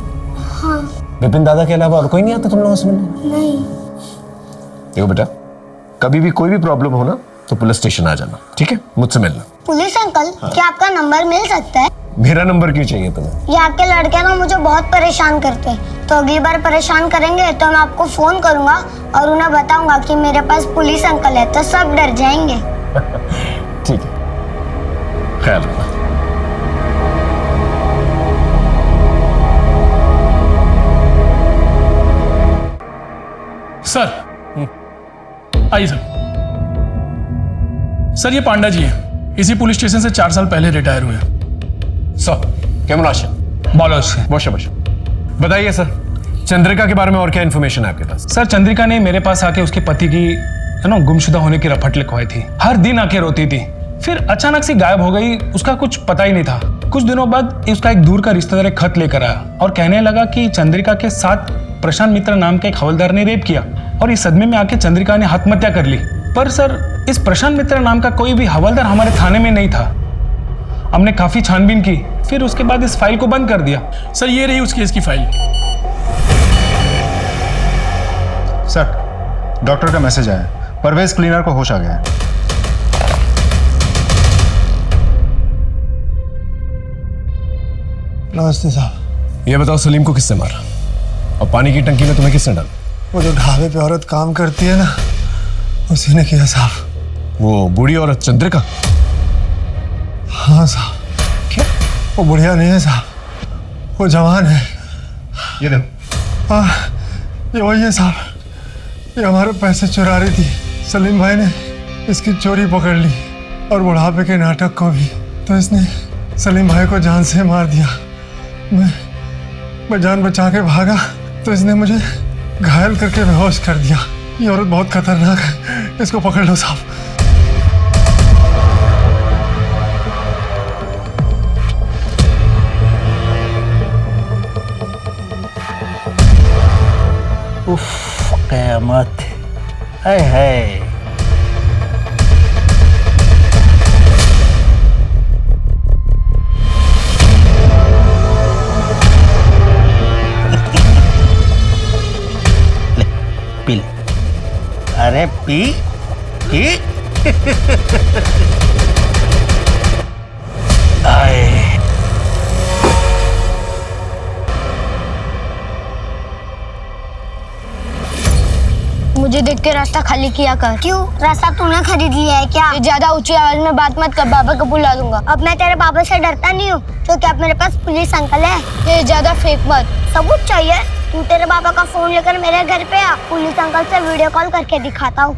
S23: हाँ।
S3: विपिन दादा के अलावा और कोई नहीं आता तुम लोगों से मिलने?
S23: नहीं।
S3: देखो बेटा, कभी भी कोई भी प्रॉब्लम हो ना तो पुलिस स्टेशन आ जाना, ठीक है? मुझसे मिलना।
S23: पुलिस अंकल, क्या आपका नंबर मिल सकता है?
S3: मेरा नंबर क्यों चाहिए तुम्हें?
S23: ये आपके लड़के ना मुझे बहुत परेशान करते हैं, तो अगली बार परेशान करेंगे तो मैं आपको फोन करूंगा और उन्हें बताऊंगा कि मेरे पास पुलिस अंकल है, तो सब डर जाएंगे।
S3: ठीक है, ख्याल रखना।
S12: सर आइए सर। सर ये पांडा जी हैं, इसी पुलिस स्टेशन से 4 साल पहले रिटायर हुए।
S3: सर केमन आशा?
S12: भालो আছে।
S3: বসে বসে। बताइए सर, चंद्रिका के बारे में और क्या इन्फॉर्मेशन है आपके पास?
S12: सर चंद्रिका ने मेरे पास आके उसके पति की गुमशुदा होने की रपट लिखवाई थी। हर दिन आके रोती थी, फिर अचानक से गायब हो गई, उसका कुछ पता ही नहीं था। कुछ दिनों बाद उसका एक दूर का रिश्तेदार एक खत लेकर आया और कहने लगा कि चंद्रिका के साथ प्रशांत मित्र नाम के एक हवलदार ने रेप किया और इस सदमे में आके चंद्रिका ने आत्महत्या कर ली। पर सर, इस प्रशांत मित्र नाम का कोई भी हवलदार हमारे थाने में नहीं था। हमने काफी छानबीन की, फिर उसके बाद इस फाइल को बंद कर दिया। सर, ये रही उस केस की फाइल।
S7: सर, डॉक्टर का मैसेज आया, परवेज क्लीनर को होश आ गया है।
S18: नमस्ते साहब।
S21: ये बताओ सलीम को किसने मारा और पानी की टंकी में तुम्हें किसने डाला?
S18: वो जो ढाबे पे औरत काम करती है ना, उसी ने किया साहब।
S21: वो बूढ़ी औरत चंद्रिका?
S18: हाँ साहब।
S21: क्या?
S18: वो बुढ़िया नहीं है साहब, वो जवान है।
S7: ये देखो।
S18: हाँ, ये वही है साहब। ये हमारे पैसे चुरा रही थी। सलीम भाई ने इसकी चोरी पकड़ ली और बुढ़ापे के नाटक को भी, तो इसने सलीम भाई को जान से मार दिया। मैं जान बचा के भागा तो इसने मुझे घायल करके बेहोश कर दिया। ये औरत बहुत खतरनाक है, इसको पकड़ लो साहब।
S8: उफ, क़यामत है। पी ले। अरे पी पी। आए।
S23: मुझे देख के रास्ता खाली किया कर। क्यों? रास्ता तूने खरीद लिया है क्या? ज्यादा ऊंची आवाज में बात मत कर, बाबा को बुला दूंगा। अब मैं तेरे बाबा से डरता नहीं हूँ, क्योंकि अब मेरे पास पुलिस अंकल है। ये ज्यादा फेंक मत। सबूत चाहिए? तू तेरे बाबा का फोन लेकर मेरे घर पे आ, पुलिस अंकल से वीडियो कॉल करके दिखाता हूँ।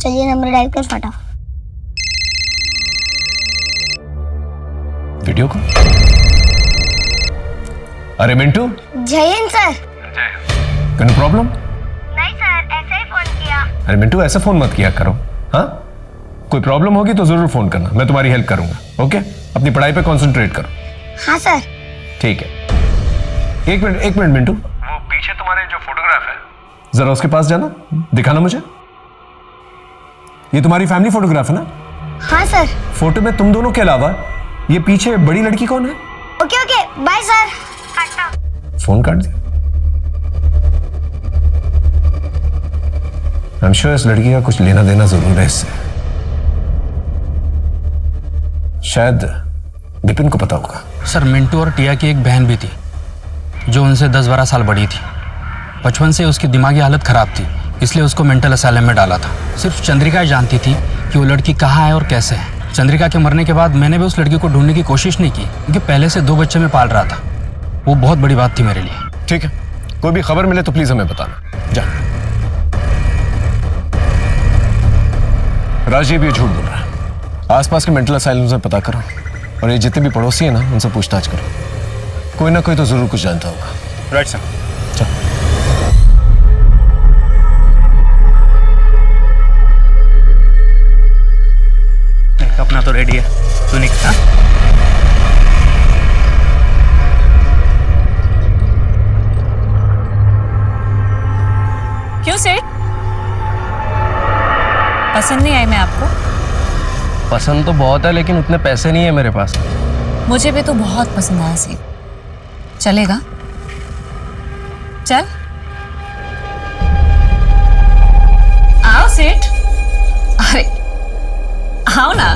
S23: चलिए नंबर डायल कर फटा।
S21: वीडियो को। अरे मिंटू।
S23: जय हिंद सर।
S21: कोई प्रॉब्लम?
S23: नहीं सर, ऐसे ही फोन किया।
S21: अरे मिंटू, ऐसे फोन मत किया करो। हाँ, कोई प्रॉब्लम होगी तो जरूर फोन करना, मैं तुम्हारी हेल्प करूंगा। ओके, अपनी पढ़ाई पे कंसंट्रेट करो।
S23: हाँ सर।
S21: ठीक है। एक मिनट मिंटू, वो पीछे तुम्हारे जो फोटोग्राफ है, जरा उसके पास जाना, दिखाना मुझे। ये तुम्हारी फैमिली फोटोग्राफ है ना?
S23: हाँ सर।
S21: फोटो में तुम दोनों के अलावा ये पीछे बड़ी लड़की कौन है?
S23: Okay okay, bye sir. काटता।
S21: फोन काट दिया। आई एम श्योर इस लड़की का कुछ लेना देना जरूर है इससे। शायद विपिन को पता होगा।
S4: सर, मिंटू और टिया की एक बहन भी थी जो उनसे 10-12 साल बड़ी थी। बचपन से उसकी दिमागी हालत खराब थी, इसलिए उसको मेंटल असाइलम में डाला था। सिर्फ चंद्रिका जानती थी कि वो लड़की कहाँ है और कैसे है। चंद्रिका के मरने के बाद मैंने भी उस लड़की को ढूंढने की कोशिश नहीं की, क्योंकि पहले से 2 बच्चे मैं पाल रहा था। वो बहुत बड़ी बात थी मेरे लिए।
S21: ठीक है, कोई भी खबर मिले तो प्लीज हमें बताना। जा। राजीव ये झूठ बोल रहा है। आसपास के मेंटल असाइलम से पता करो, और ये जितने भी पड़ोसी है ना, उनसे पूछताछ करो। कोई ना कोई तो जरूर कुछ जानता होगा।
S7: Right sir.
S8: अपना तो रेडी है, तू निकल।
S11: क्यों सेठ, पसंद नहीं आई मैं आपको?
S4: पसंद तो बहुत है, लेकिन उतने पैसे नहीं है मेरे पास।
S11: मुझे भी तो बहुत पसंद आया सेठ। चलेगा? चल आओ सेठ। अरे आओ ना।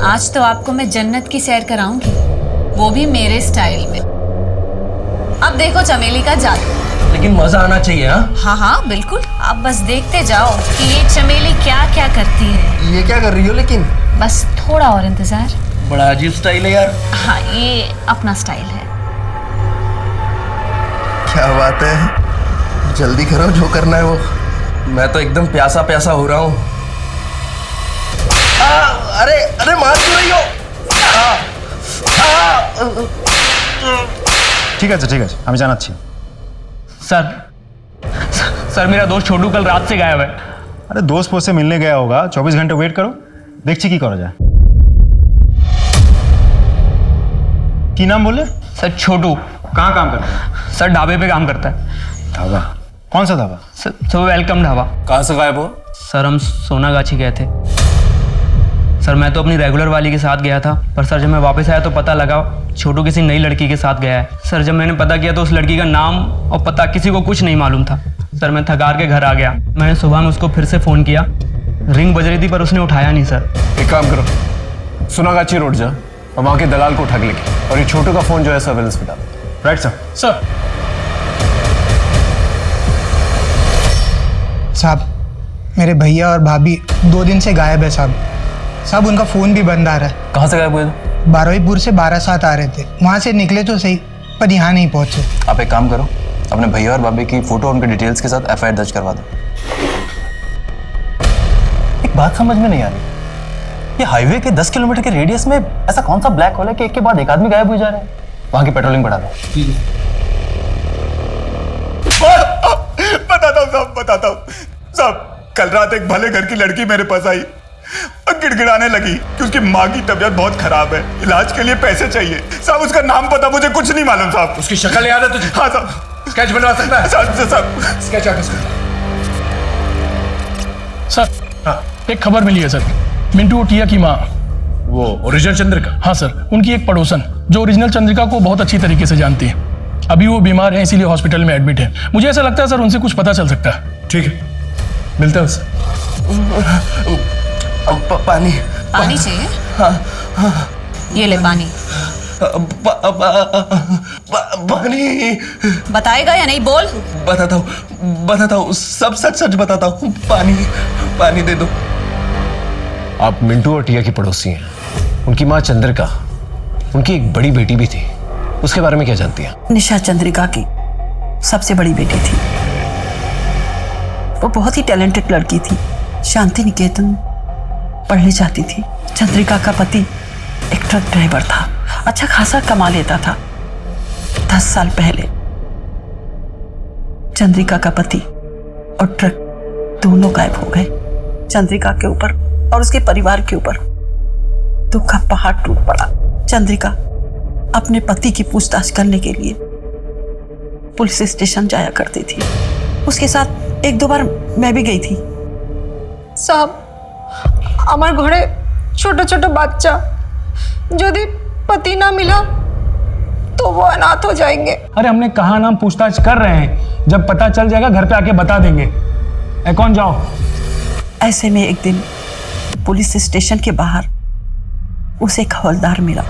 S11: आज तो आपको मैं जन्नत की सैर कराऊंगी, वो भी मेरे स्टाइल में। अब देखो चमेली का जादू।
S4: लेकिन मजा आना चाहिए।
S11: हाँ हाँ बिल्कुल, आप बस देखते जाओ कि ये चमेली क्या क्या करती है।
S3: ये क्या कर रही हो लेकिन?
S11: बस थोड़ा और इंतजार।
S4: बड़ा अजीब स्टाइल है यार।
S11: हाँ ये अपना स्टाइल है।
S3: क्या बात है, जल्दी करो जो करना है वो।
S4: मैं तो एकदम प्यासा प्यासा हो रहा हूँ।
S3: अरे अरे मार क्यों रही हो?
S7: ঠিক আছে ঠিক আছে আমি জানাচ্ছি।
S9: सर मेरा दोस्त छोटू कल रात से गायब है।
S7: अरे दोस्त पोस्त से मिलने गया होगा, 24 घंटे वेट करो, देखছি কি করা যায়। কি नाम बोले?
S9: सर छोटू।
S7: कहाँ काम करता है?
S9: सर ढाबे पे काम करता है।
S7: ढाबा? कौन सा ढाबा?
S9: Sir welcome dhaba.
S21: कहाँ से गायब हो?
S9: सर हम सोनागाछी गए थे। सर मैं तो अपनी रेगुलर वाली के साथ गया था, पर सर जब मैं वापस आया तो पता लगा छोटू किसी नई लड़की के साथ गया है। सर जब मैंने पता किया तो उस लड़की का नाम और पता किसी को कुछ नहीं मालूम था। सर मैं थकार के घर आ गया। मैंने सुबह में उसको फिर से फ़ोन किया, रिंग बज रही थी पर उसने उठाया नहीं। सर
S21: एक काम करो, सोनागाछी रोड जा और वहाँ के दलाल को उठा के लेके, और ये छोटू का फ़ोन जो है सर्वेलेंस पे डाल।
S7: Right sir.
S12: सर
S10: साहब मेरे भैया और भाभी 2 दिन से गायब है साहब। साहब उनका फ़ोन भी बंद आ रहा है।
S1: कहाँ से गायब हुए?
S10: बारहवीपुर से 12-7 आ रहे थे, वहाँ से निकले तो सही पर यहाँ नहीं पहुँचे।
S1: आप एक काम करो, अपने भैया और भाभी की फोटो उनके डिटेल्स के साथ एफआईआर दर्ज करवा दो। एक बात समझ में नहीं आ रही, ये हाईवे के 10 किलोमीटर के रेडियस में ऐसा कौन सा ब्लैक होल है कि एक के बाद एक आदमी गायब हो जा रहे हैं? वहाँ की पेट्रोलिंग बढ़ा दो।
S17: बताता हूँ साहब, कल रात एक भले घर की लड़की मेरे पास आई और गिड़गिड़ाने लगी कि उसकी माँ की तबीयत बहुत खराब है, इलाज के लिए पैसे चाहिए। साहब उसका नाम पता मुझे कुछ नहीं मालूम साहब।
S22: उसकी शक्ल याद है तुझे?
S17: हाँ साहब।
S22: स्केच बनवा सकता है?
S17: साहब
S22: स्केच आर्टिस्ट। सर एक खबर मिली है सर, मिंटू ओटिया की माँ,
S21: वो ओरिजिनल चंद्रिका?
S22: हाँ सर, उनकी एक पड़ोसन जो ओरिजिनल चंद्रिका को बहुत अच्छी तरीके से जानती है, अभी वो बीमार है इसीलिए हॉस्पिटल में एडमिट है। मुझे ऐसा लगता है सर उनसे कुछ पता चल सकता है।
S21: ठीक है, मिलते हैं उससे।
S17: पानी
S11: पानी चाहिए?
S17: हाँ
S11: ये ले पानी।
S17: पानी
S11: बताएगा या नहीं? बोल।
S17: बताता हूँ, सब सच सच बताता हूँ। पानी दे दो।
S21: आप मिंटू और टिया की पड़ोसी हैं, उनकी माँ चंद्रिका, उनकी एक बड़ी बेटी भी थी, उसके बारे में क्या जानती हैं?
S19: निशा चंद्रिका की सबसे बड़ी बेटी थी। वो बहुत ही टैलेंटेड लड़की थी, शांति निकेतन पढ़ने जाती थी। चंद्रिका का पति एक ट्रक ड्राइवर था, अच्छा खासा कमा लेता था। 10 साल पहले चंद्रिका का पति और ट्रक दोनों गायब हो गए। चंद्रिका के ऊपर और उसके परिवार के ऊपर दुख का पहाड़ टूट पड़ा। चंद्रिका अपने पति की पूछताछ करने के लिए पुलिस स्टेशन जाया करती थी। उसके साथ 1-2 बार मैं भी गई थी।
S5: साहब আমার ঘরে ছোট ছোট বাচ্চা, যদি पति ना मिला तो वो अनाथ हो जाएंगे।
S12: अरे हमने कहा नाम पूछताछ कर रहे हैं, जब पता चल जाएगा घर पे आके बता देंगे। कौन जाओ।
S19: ऐसे में एक दिन पुलिस स्टेशन के बाहर उसे एक हवलदार मिला।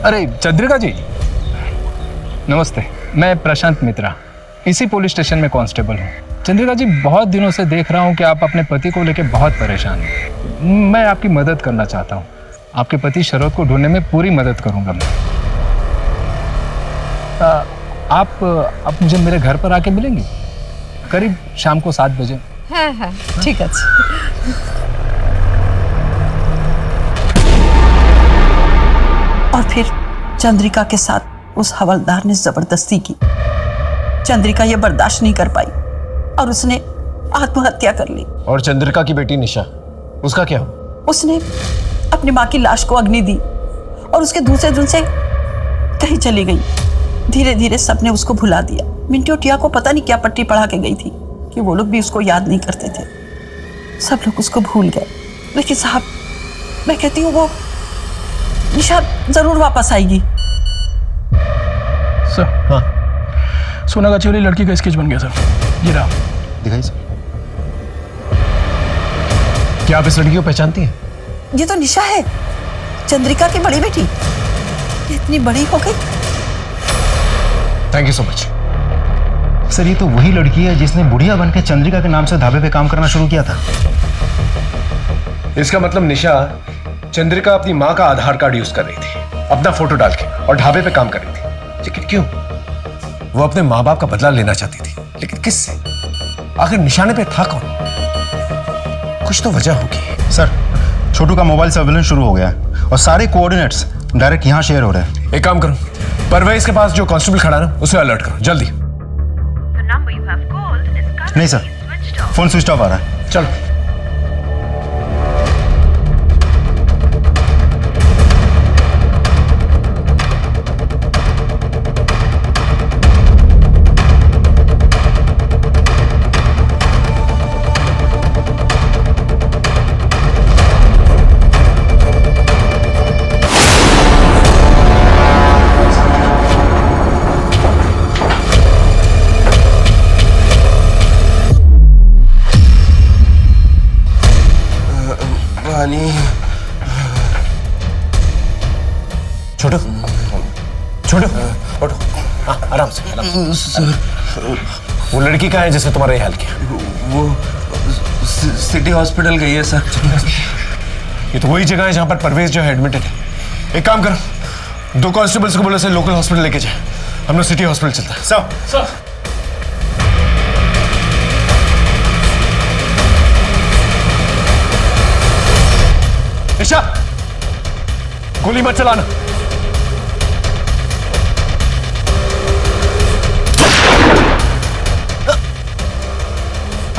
S6: अरे चंद्रिका जी नमस्ते, मैं प्रशांत मित्रा, इसी पुलिस स्टेशन में कांस्टेबल हूँ। चंद्रिका जी बहुत दिनों से देख रहा हूँ कि आप अपने पति को लेकर बहुत परेशान हैं। मैं आपकी मदद करना चाहता हूँ, आपके पति शरद को ढूंढने में पूरी मदद करूँगा मैं। आप मुझे मेरे घर पर आके मिलेंगी करीब शाम को 7 बजे।
S5: हाँ हाँ ठीक है।
S19: और फिर चंद्रिका के साथ उस हवलदार ने जबरदस्ती की। चंद्रिका ये बर्दाश्त नहीं कर पाई और उसने आत्महत्या कर ली।
S21: और चंद्रिका की बेटी निशा, उसका क्या?
S19: उसने अपनी माँ की लाश को अग्नि दी और उसके दूसरे दिन से कहीं चली गई। धीरे धीरे सबने उसको भुला दिया। मिंटू टिया को पता नहीं क्या पट्टी पढ़ा के गई थी कि वो लोग भी उसको याद नहीं करते थे। सब लोग उसको भूल गए। लेकिन साहब मैं कहती हूँ वो निशा जरूर वापस आएगी।
S22: सर हाँ, सोनागाछी वाली लड़की का स्केच बन गया सर। ये रहा,
S7: दिखाइए सर।
S21: क्या आप इस लड़की को पहचानती हैं?
S19: ये तो निशा है, चंद्रिका की बड़ी बेटी। ये इतनी बड़ी हो गई।
S21: Thank you so much.
S7: Sir ये तो वही लड़की है जिसने बुढ़िया बन के चंद्रिका के नाम से ढाबे पे काम करना शुरू किया था।
S21: इसका मतलब निशा चंद्रिका अपनी माँ का आधार कार्ड यूज कर रही थी अपना फोटो डाल के और ढाबे पे काम कर रही थी। लेकिन क्यों? वो अपने माँ बाप का बदला लेना चाहती थी, लेकिन किससे? आखिर निशाने पे था कौन? कुछ तो वजह होगी।
S7: सर छोटू का मोबाइल सर्वेलेंस शुरू हो गया है और सारे कोऑर्डिनेट्स डायरेक्ट यहाँ शेयर हो रहे हैं।
S21: एक काम करो, परवेज के पास जो कांस्टेबल खड़ा ना उसे अलर्ट करो जल्दी।
S7: नहीं सर, फोन स्विच ऑफ आ रहा है।
S21: चलो। छोटू छोटू उठो। हाँ आराम से वो लड़की कहाँ है जिसने तुम्हारा ये हाल किया?
S4: वो सिटी हॉस्पिटल गई है सर।
S21: ये तो वही जगह है जहाँ पर परवेज जो है एडमिटेड है। एक काम करो, 2 कांस्टेबल्स को बोलो से लोकल हॉस्पिटल लेके जाए। हम लोग सिटी हॉस्पिटल चलता है।
S12: सर
S21: निशा गोली मत चलाना।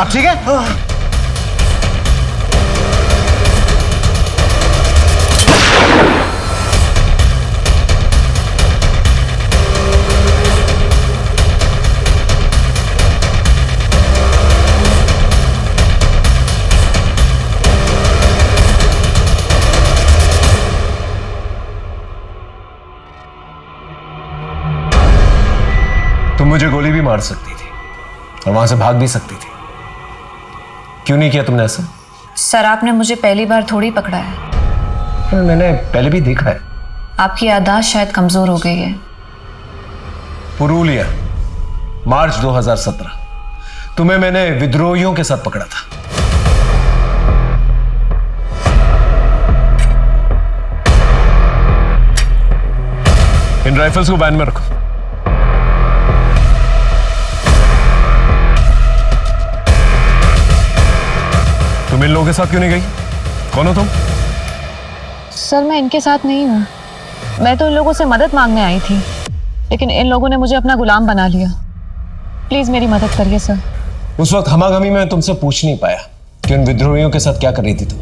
S7: अब ठीक है?
S21: तुम मुझे गोली भी मार सकती थी और वहां से भाग भी सकती थी। क्यों नहीं किया तुमने ऐसा?
S15: सर आपने मुझे पहली बार थोड़ी पकड़ा है।
S21: मैंने पहले भी देखा है।
S15: आपकी याददाश्त शायद कमजोर हो गई है।
S21: पुरुलिया मार्च 2017 तुम्हें मैंने विद्रोहियों के साथ पकड़ा था। इन राइफल्स को वैन में रखो। तुम इन लोगों के साथ क्यों नहीं गई? कौन हो तुम?
S2: सर मैं इनके साथ नहीं हूँ, मैं तो इन लोगों से मदद मांगने आई थी, लेकिन इन लोगों ने मुझे अपना गुलाम बना लिया। प्लीज मेरी मदद करिए सर।
S21: उस वक्त हमागमी में तुमसे पूछ नहीं पाया कि उन विद्रोहियों के साथ क्या कर रही थी तुम,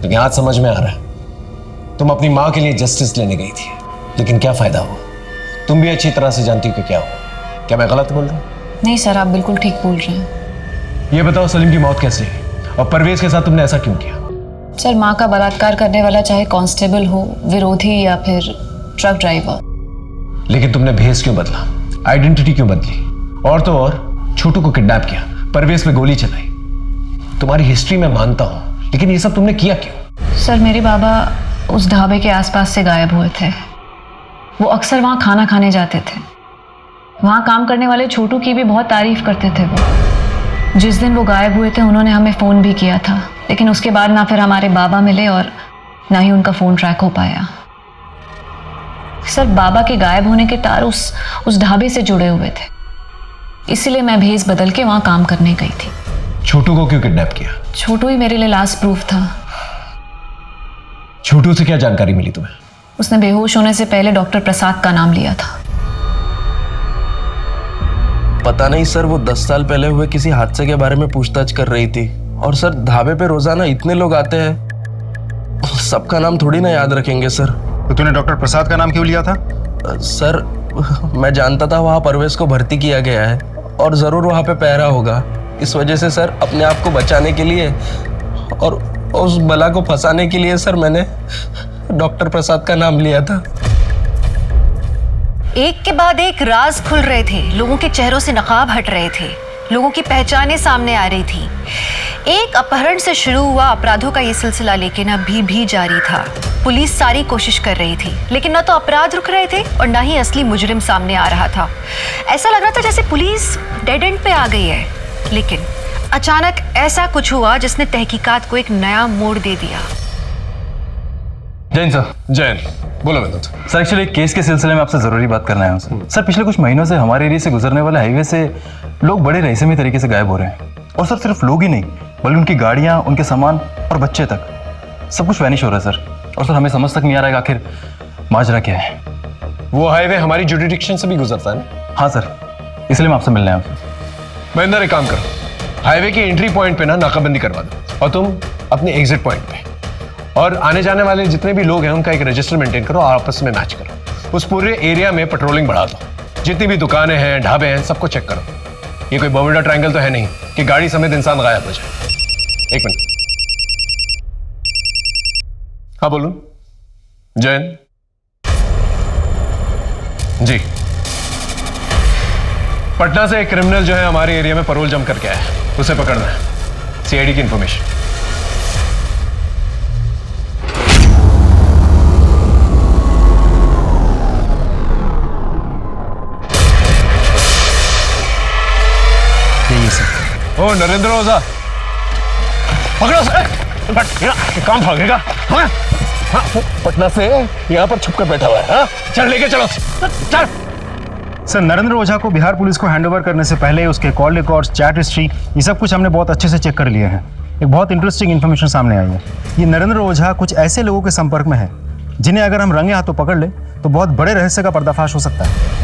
S21: लेकिन आज समझ में आ रहा है। तुम अपनी माँ के लिए जस्टिस लेने गई थी, लेकिन क्या फायदा हुआ? तुम भी अच्छी तरह से जानती हो कि क्या हुआ। क्या मैं गलत बोल रहा हूँ?
S15: नहीं सर आप बिल्कुल ठीक बोल रहे हैं।
S21: ये बताओ सलीम की मौत कैसे हुई और परवेज के साथ तुमने ऐसा क्यों किया?
S15: सर माँ का बलात्कार करने वाला चाहे कांस्टेबल हो, विरोधी या फिर ट्रक ड्राइवर।
S21: लेकिन तुमने भेस क्यों बदला, आइडेंटिटी क्यों बदली, और तो और छोटू को किडनैप किया, परवेज पे गोली चलाई? तुम्हारी हिस्ट्री में मानता हूं, लेकिन ये सब तुमने किया क्यों?
S15: सर मेरे बाबा उस ढाबे के आसपास से गायब हुए थे। वो अक्सर वहाँ खाना खाने जाते थे। वहाँ काम करने वाले छोटू की भी बहुत तारीफ करते थे वो। जिस दिन वो गायब हुए थे उन्होंने हमें फ़ोन भी किया था, लेकिन उसके बाद ना फिर हमारे बाबा मिले और ना ही उनका फ़ोन ट्रैक हो पाया। सर बाबा के गायब होने के तार उस ढाबे से जुड़े हुए थे, इसीलिए मैं भेस बदल के वहाँ काम करने गई थी।
S21: छोटू को क्यों किडनैप किया?
S15: छोटू ही मेरे लिए लास्ट प्रूफ था।
S21: छोटू से क्या जानकारी मिली तुम्हें?
S15: उसने बेहोश होने से पहले डॉक्टर प्रसाद का नाम लिया था।
S4: पता नहीं सर, वो 10 साल पहले हुए किसी हादसे के बारे में पूछताछ कर रही थी। और सर ढाबे पे रोजाना इतने लोग आते हैं, सबका नाम थोड़ी ना याद रखेंगे सर।
S7: तो तूने डॉक्टर प्रसाद का नाम क्यों लिया था?
S4: सर मैं जानता था वहाँ परवेज को भर्ती किया गया है और ज़रूर वहाँ पे पहरा होगा। इस वजह से सर अपने आप को बचाने के लिए और उस बला को फंसाने के लिए सर मैंने डॉक्टर प्रसाद का नाम लिया था।
S2: एक के बाद एक राज खुल रहे थे, लोगों के चेहरों से नकाब हट रहे थे, लोगों की पहचानें सामने आ रही थी। एक अपहरण से शुरू हुआ अपराधों का ये सिलसिला लेकिन अभी भी जारी था। पुलिस सारी कोशिश कर रही थी, लेकिन न तो अपराध रुक रहे थे और न ही असली मुजरिम सामने आ रहा था। ऐसा लग रहा था जैसे पुलिस डेड एंड पे आ गई है। लेकिन अचानक ऐसा कुछ हुआ जिसने तहकीकात को एक नया मोड़ दे दिया।
S1: जैन सर।
S21: जैन, बोलो विनोद।
S1: सर एक्चुअली केस के सिलसिले में आपसे ज़रूरी बात करना है सर। सर पिछले कुछ महीनों से हमारे एरिया से गुजरने वाले हाईवे से लोग बड़े रहस्यमय तरीके से गायब हो रहे हैं। और सर सिर्फ लोग ही नहीं, बल्कि उनकी गाड़ियाँ, उनके सामान और बच्चे तक सब कुछ वैनिश हो रहा है सर। और सर हमें समझ तक नहीं आ रहा है आखिर माजरा क्या है।
S21: वो हाईवे हमारी जुरिडिक्शन से भी गुजरता है ना?
S1: हाँ सर, इसलिए मैं आपसे मिलने आया।
S21: महेंद्र, एक काम करो, हाईवे की एंट्री पॉइंट पे ना नाकाबंदी करवा दो और तुम अपने एग्जिट पॉइंट पे और आने जाने वाले जितने भी लोग हैं उनका एक रजिस्टर मेंटेन करो और आपस में मैच करो। उस पूरे एरिया में पेट्रोलिंग बढ़ा दो। जितनी भी दुकानें हैं, ढाबे हैं, सबको चेक करो। ये कोई बर्मुडा ट्रायंगल तो है नहीं कि गाड़ी समेत इंसान गायब हो जाए। एक मिनट। हाँ बोलूं? जैन जी, पटना से एक क्रिमिनल जो है हमारे एरिया में पैरोल जम करके आया है, उसे पकड़ना है। सीआईडी की इंफॉर्मेशन। ओ नरेंद्र ओझा, पकड़ो से। काम भागेगा? हाँ? हाँ, पटना से यहाँ पर छुपकर बैठा हुआ है। हाँ? चल लेके चलो, चल।
S7: सर नरेंद्र ओझा को बिहार पुलिस को हैंडओवर करने से पहले उसके कॉल रिकॉर्ड्स, चैट हिस्ट्री, ये सब कुछ हमने बहुत अच्छे से चेक कर लिए हैं। एक बहुत इंटरेस्टिंग इन्फॉर्मेशन सामने आई है। ये नरेंद्र ओझा कुछ ऐसे लोगों के संपर्क में है जिन्हें अगर हम रंगे हाथों पकड़ ले तो बहुत बड़े रहस्य का पर्दाफाश हो सकता है।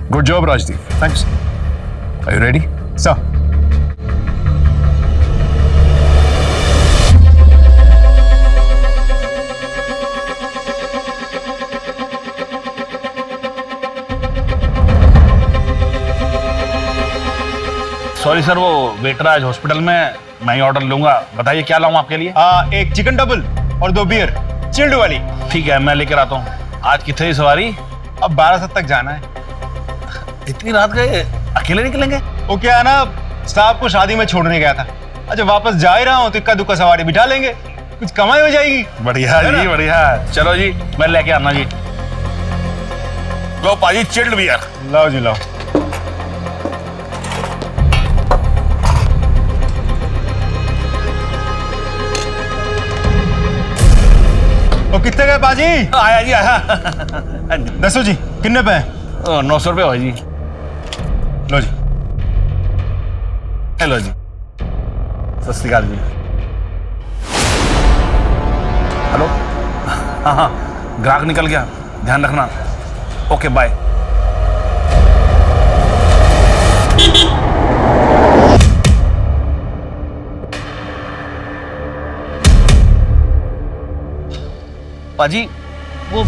S21: Good job Rajdeep.
S7: Thanks.
S21: Are you ready?
S7: Sir.
S22: Sorry sir, वो वेटर आज हॉस्पिटल में, मैं ही ऑर्डर लूंगा। बताइए क्या लाऊं आपके लिए?
S7: एक चिकन डबल और 2 बियर चिल्ड वाली।
S22: ठीक है, मैं लेकर आता हूँ। आज कितनी सवारी?
S7: अब 12 तक जाना है।
S22: इतनी रात गए अकेले निकलेंगे?
S7: वो क्या है ना, साहब को शादी में छोड़ने गया था। अच्छा वापस जा ही रहा हूँ तो इक्का दुक्का सवारी बिठा लेंगे, कुछ कमाई हो जाएगी।
S22: बढ़िया जी, बढ़िया। चलो जी, मैं लेके आना जी। लो पाजी चिल्ड बियर।
S7: लाओ जी लाओ। वो कितने गए पाजी?
S22: आया जी आया।
S7: दसो जी, कितने पे हैं?
S22: 900 रुपये हो जी।
S7: लो जी।
S22: हेलो जी, सत श्री अकाल जी। हेलो, हाँ हाँ, ग्राहक निकल गया, ध्यान रखना। Okay bye.
S8: पाजी वो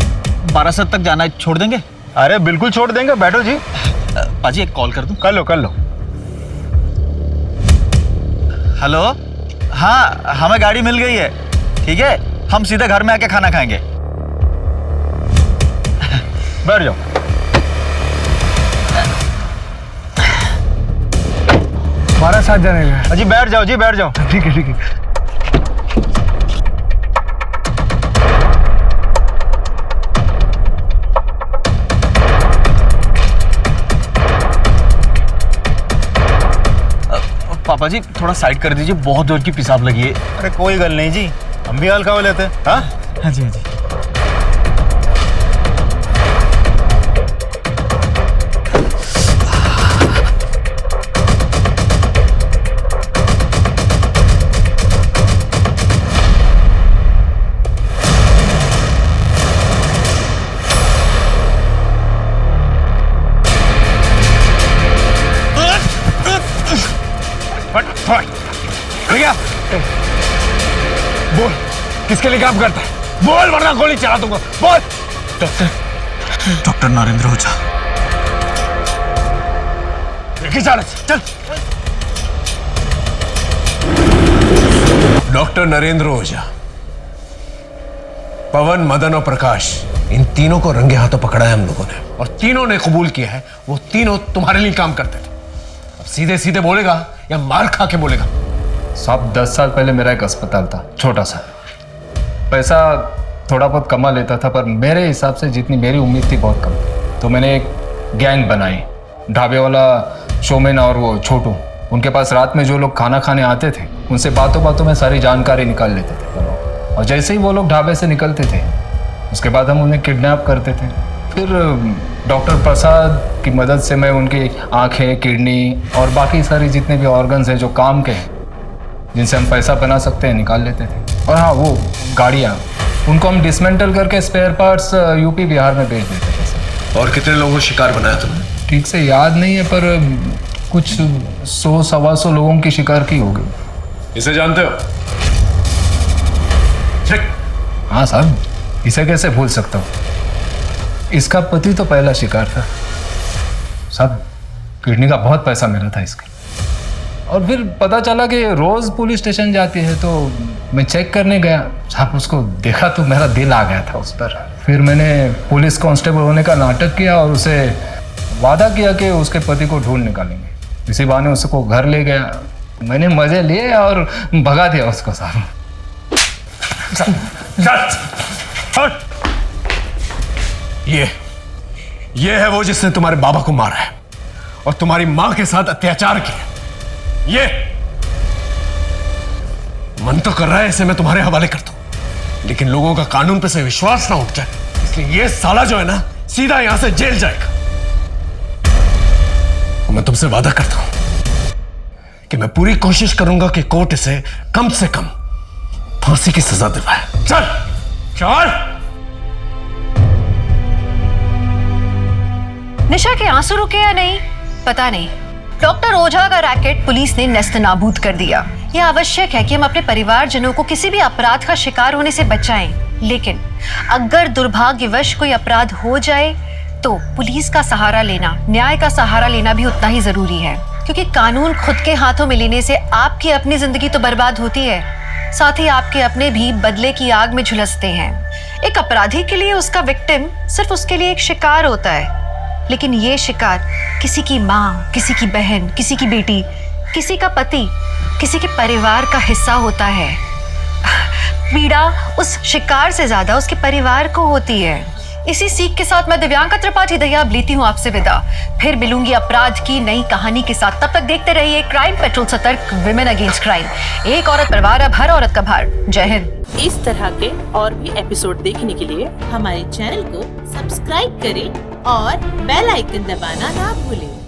S8: 12 तक जाना है, छोड़ देंगे?
S7: अरे बिल्कुल छोड़ देंगे, बैठो जी।
S8: पाजी एक कॉल कर दूं?
S7: कर लो कर लो।
S8: हेलो, हाँ हमें गाड़ी मिल गई है। ठीक है, हम सीधे घर में आके खाना खाएंगे।
S7: बैठ जाओ।
S12: हमारा साथ जाने का।
S7: जी बैठ जाओ जी, बैठ जाओ।
S12: ठीक है ठीक है।
S8: पापा जी थोड़ा साइड कर दीजिए, बहुत जोर की पेशाब लगी है।
S7: अरे कोई गल नहीं जी, हम भी हल्का हो लेते हैं। हाँ
S8: हाँ जी हाँ जी।
S22: भैया बोल, किसके लिए काम करता है? बोल वरना गोली चला दूंगा। बोल।
S8: डॉक्टर नरेंद्र ओझा।
S22: चल।
S21: डॉक्टर नरेंद्र ओझा, पवन, मदन और प्रकाश, इन तीनों को रंगे हाथों पकड़ा है हम लोगों ने और तीनों ने कबूल किया है वो तीनों तुम्हारे लिए काम करते थे।
S3: सीधे सीधे बोलेगा या मार खा के बोलेगा?
S6: साहब 10 साल पहले मेरा एक अस्पताल था, छोटा सा। पैसा थोड़ा बहुत कमा लेता था, पर मेरे हिसाब से जितनी मेरी उम्मीद थी बहुत कम। तो मैंने एक गैंग बनाई, ढाबे वाला शोमैन और वो छोटू। उनके पास रात में जो लोग खाना खाने आते थे, उनसे बातों बातों में सारी जानकारी निकाल लेते थे। और जैसे ही वो लोग ढाबे से निकलते थे, उसके बाद हम उन्हें किडनैप करते थे। फिर डॉक्टर प्रसाद की मदद से मैं उनकी आंखें, किडनी और बाकी सारी जितने भी ऑर्गन्स हैं जो काम के हैं, जिनसे हम पैसा बना सकते हैं, निकाल लेते थे। और हाँ, वो गाड़ियाँ, उनको हम डिसमेंटल करके स्पेयर पार्ट्स यूपी बिहार में बेच देते थे।
S3: और कितने लोगों को शिकार बनाया तुमने?
S6: ठीक से याद नहीं है, पर कुछ 100-125 लोगों की शिकार की होगी।
S3: इसे जानते हो?
S6: हाँ साहब, इसे कैसे भूल सकता हूँ। इसका पति तो पहला शिकार था साहब। किडनी का बहुत पैसा मिला था इसका। और फिर पता चला कि रोज पुलिस स्टेशन जाती है, तो मैं चेक करने गया साहब। उसको देखा तो मेरा दिल आ गया था उस पर। फिर मैंने पुलिस कांस्टेबल होने का नाटक किया और उसे वादा किया कि उसके पति को ढूंढ निकालेंगे। इसी बहाने उसको घर ले गया, मैंने मजे लिए और भगा दिया उसको साहब।
S3: ये है वो जिसने तुम्हारे बाबा को मारा है और तुम्हारी मां के साथ अत्याचार किया। ये मन तो कर रहा है इसे मैं तुम्हारे हवाले कर दूं, लेकिन लोगों का कानून पे से विश्वास ना उठ जाए, इसलिए ये साला जो है ना, सीधा यहां से जेल जाएगा। और मैं तुमसे वादा करता हूं कि मैं पूरी कोशिश करूंगा कि कोर्ट इसे कम से कम फांसी की सजा दिलवाए। चल चल।
S2: निशा के आंसू रुके या नहीं पता नहीं। डॉक्टर ओझा का रैकेट पुलिस ने नेस्तनाबूद कर दिया। यह आवश्यक है कि हम अपने परिवारजनों को किसी भी अपराध का शिकार होने से बचाएं। लेकिन अगर दुर्भाग्यवश कोई अपराध हो जाए तो पुलिस का सहारा लेना, न्याय का सहारा लेना भी उतना ही जरूरी है, क्योंकि कानून खुद के हाथों में लेने से आपकी अपनी जिंदगी तो बर्बाद होती है, साथ ही आपके अपने भी बदले की आग में झुलसते हैं। एक अपराधी के लिए उसका विक्टिम सिर्फ उसके लिए एक शिकार होता है, लेकिन ये शिकार किसी की माँ, किसी की बहन, किसी की बेटी, किसी का पति, किसी के परिवार का हिस्सा होता है। पीड़ा उस शिकार से ज्यादा उसके परिवार को होती है। इसी सीख के साथ मैं दिव्यांका त्रिपाठी दहिया अब लेती हूँ आपसे विदा। फिर मिलूंगी अपराध की नई कहानी के साथ। तब तक देखते रहिए क्राइम पेट्रोल सतर्क, विमेन अगेंस्ट क्राइम। एक औरत पर वार, अब हर औरत का भार। जय हिंद।
S13: इस तरह के और भी एपिसोड देखने के लिए हमारे चैनल को सब्सक्राइब करें और बेल आइकन दबाना ना भूलें।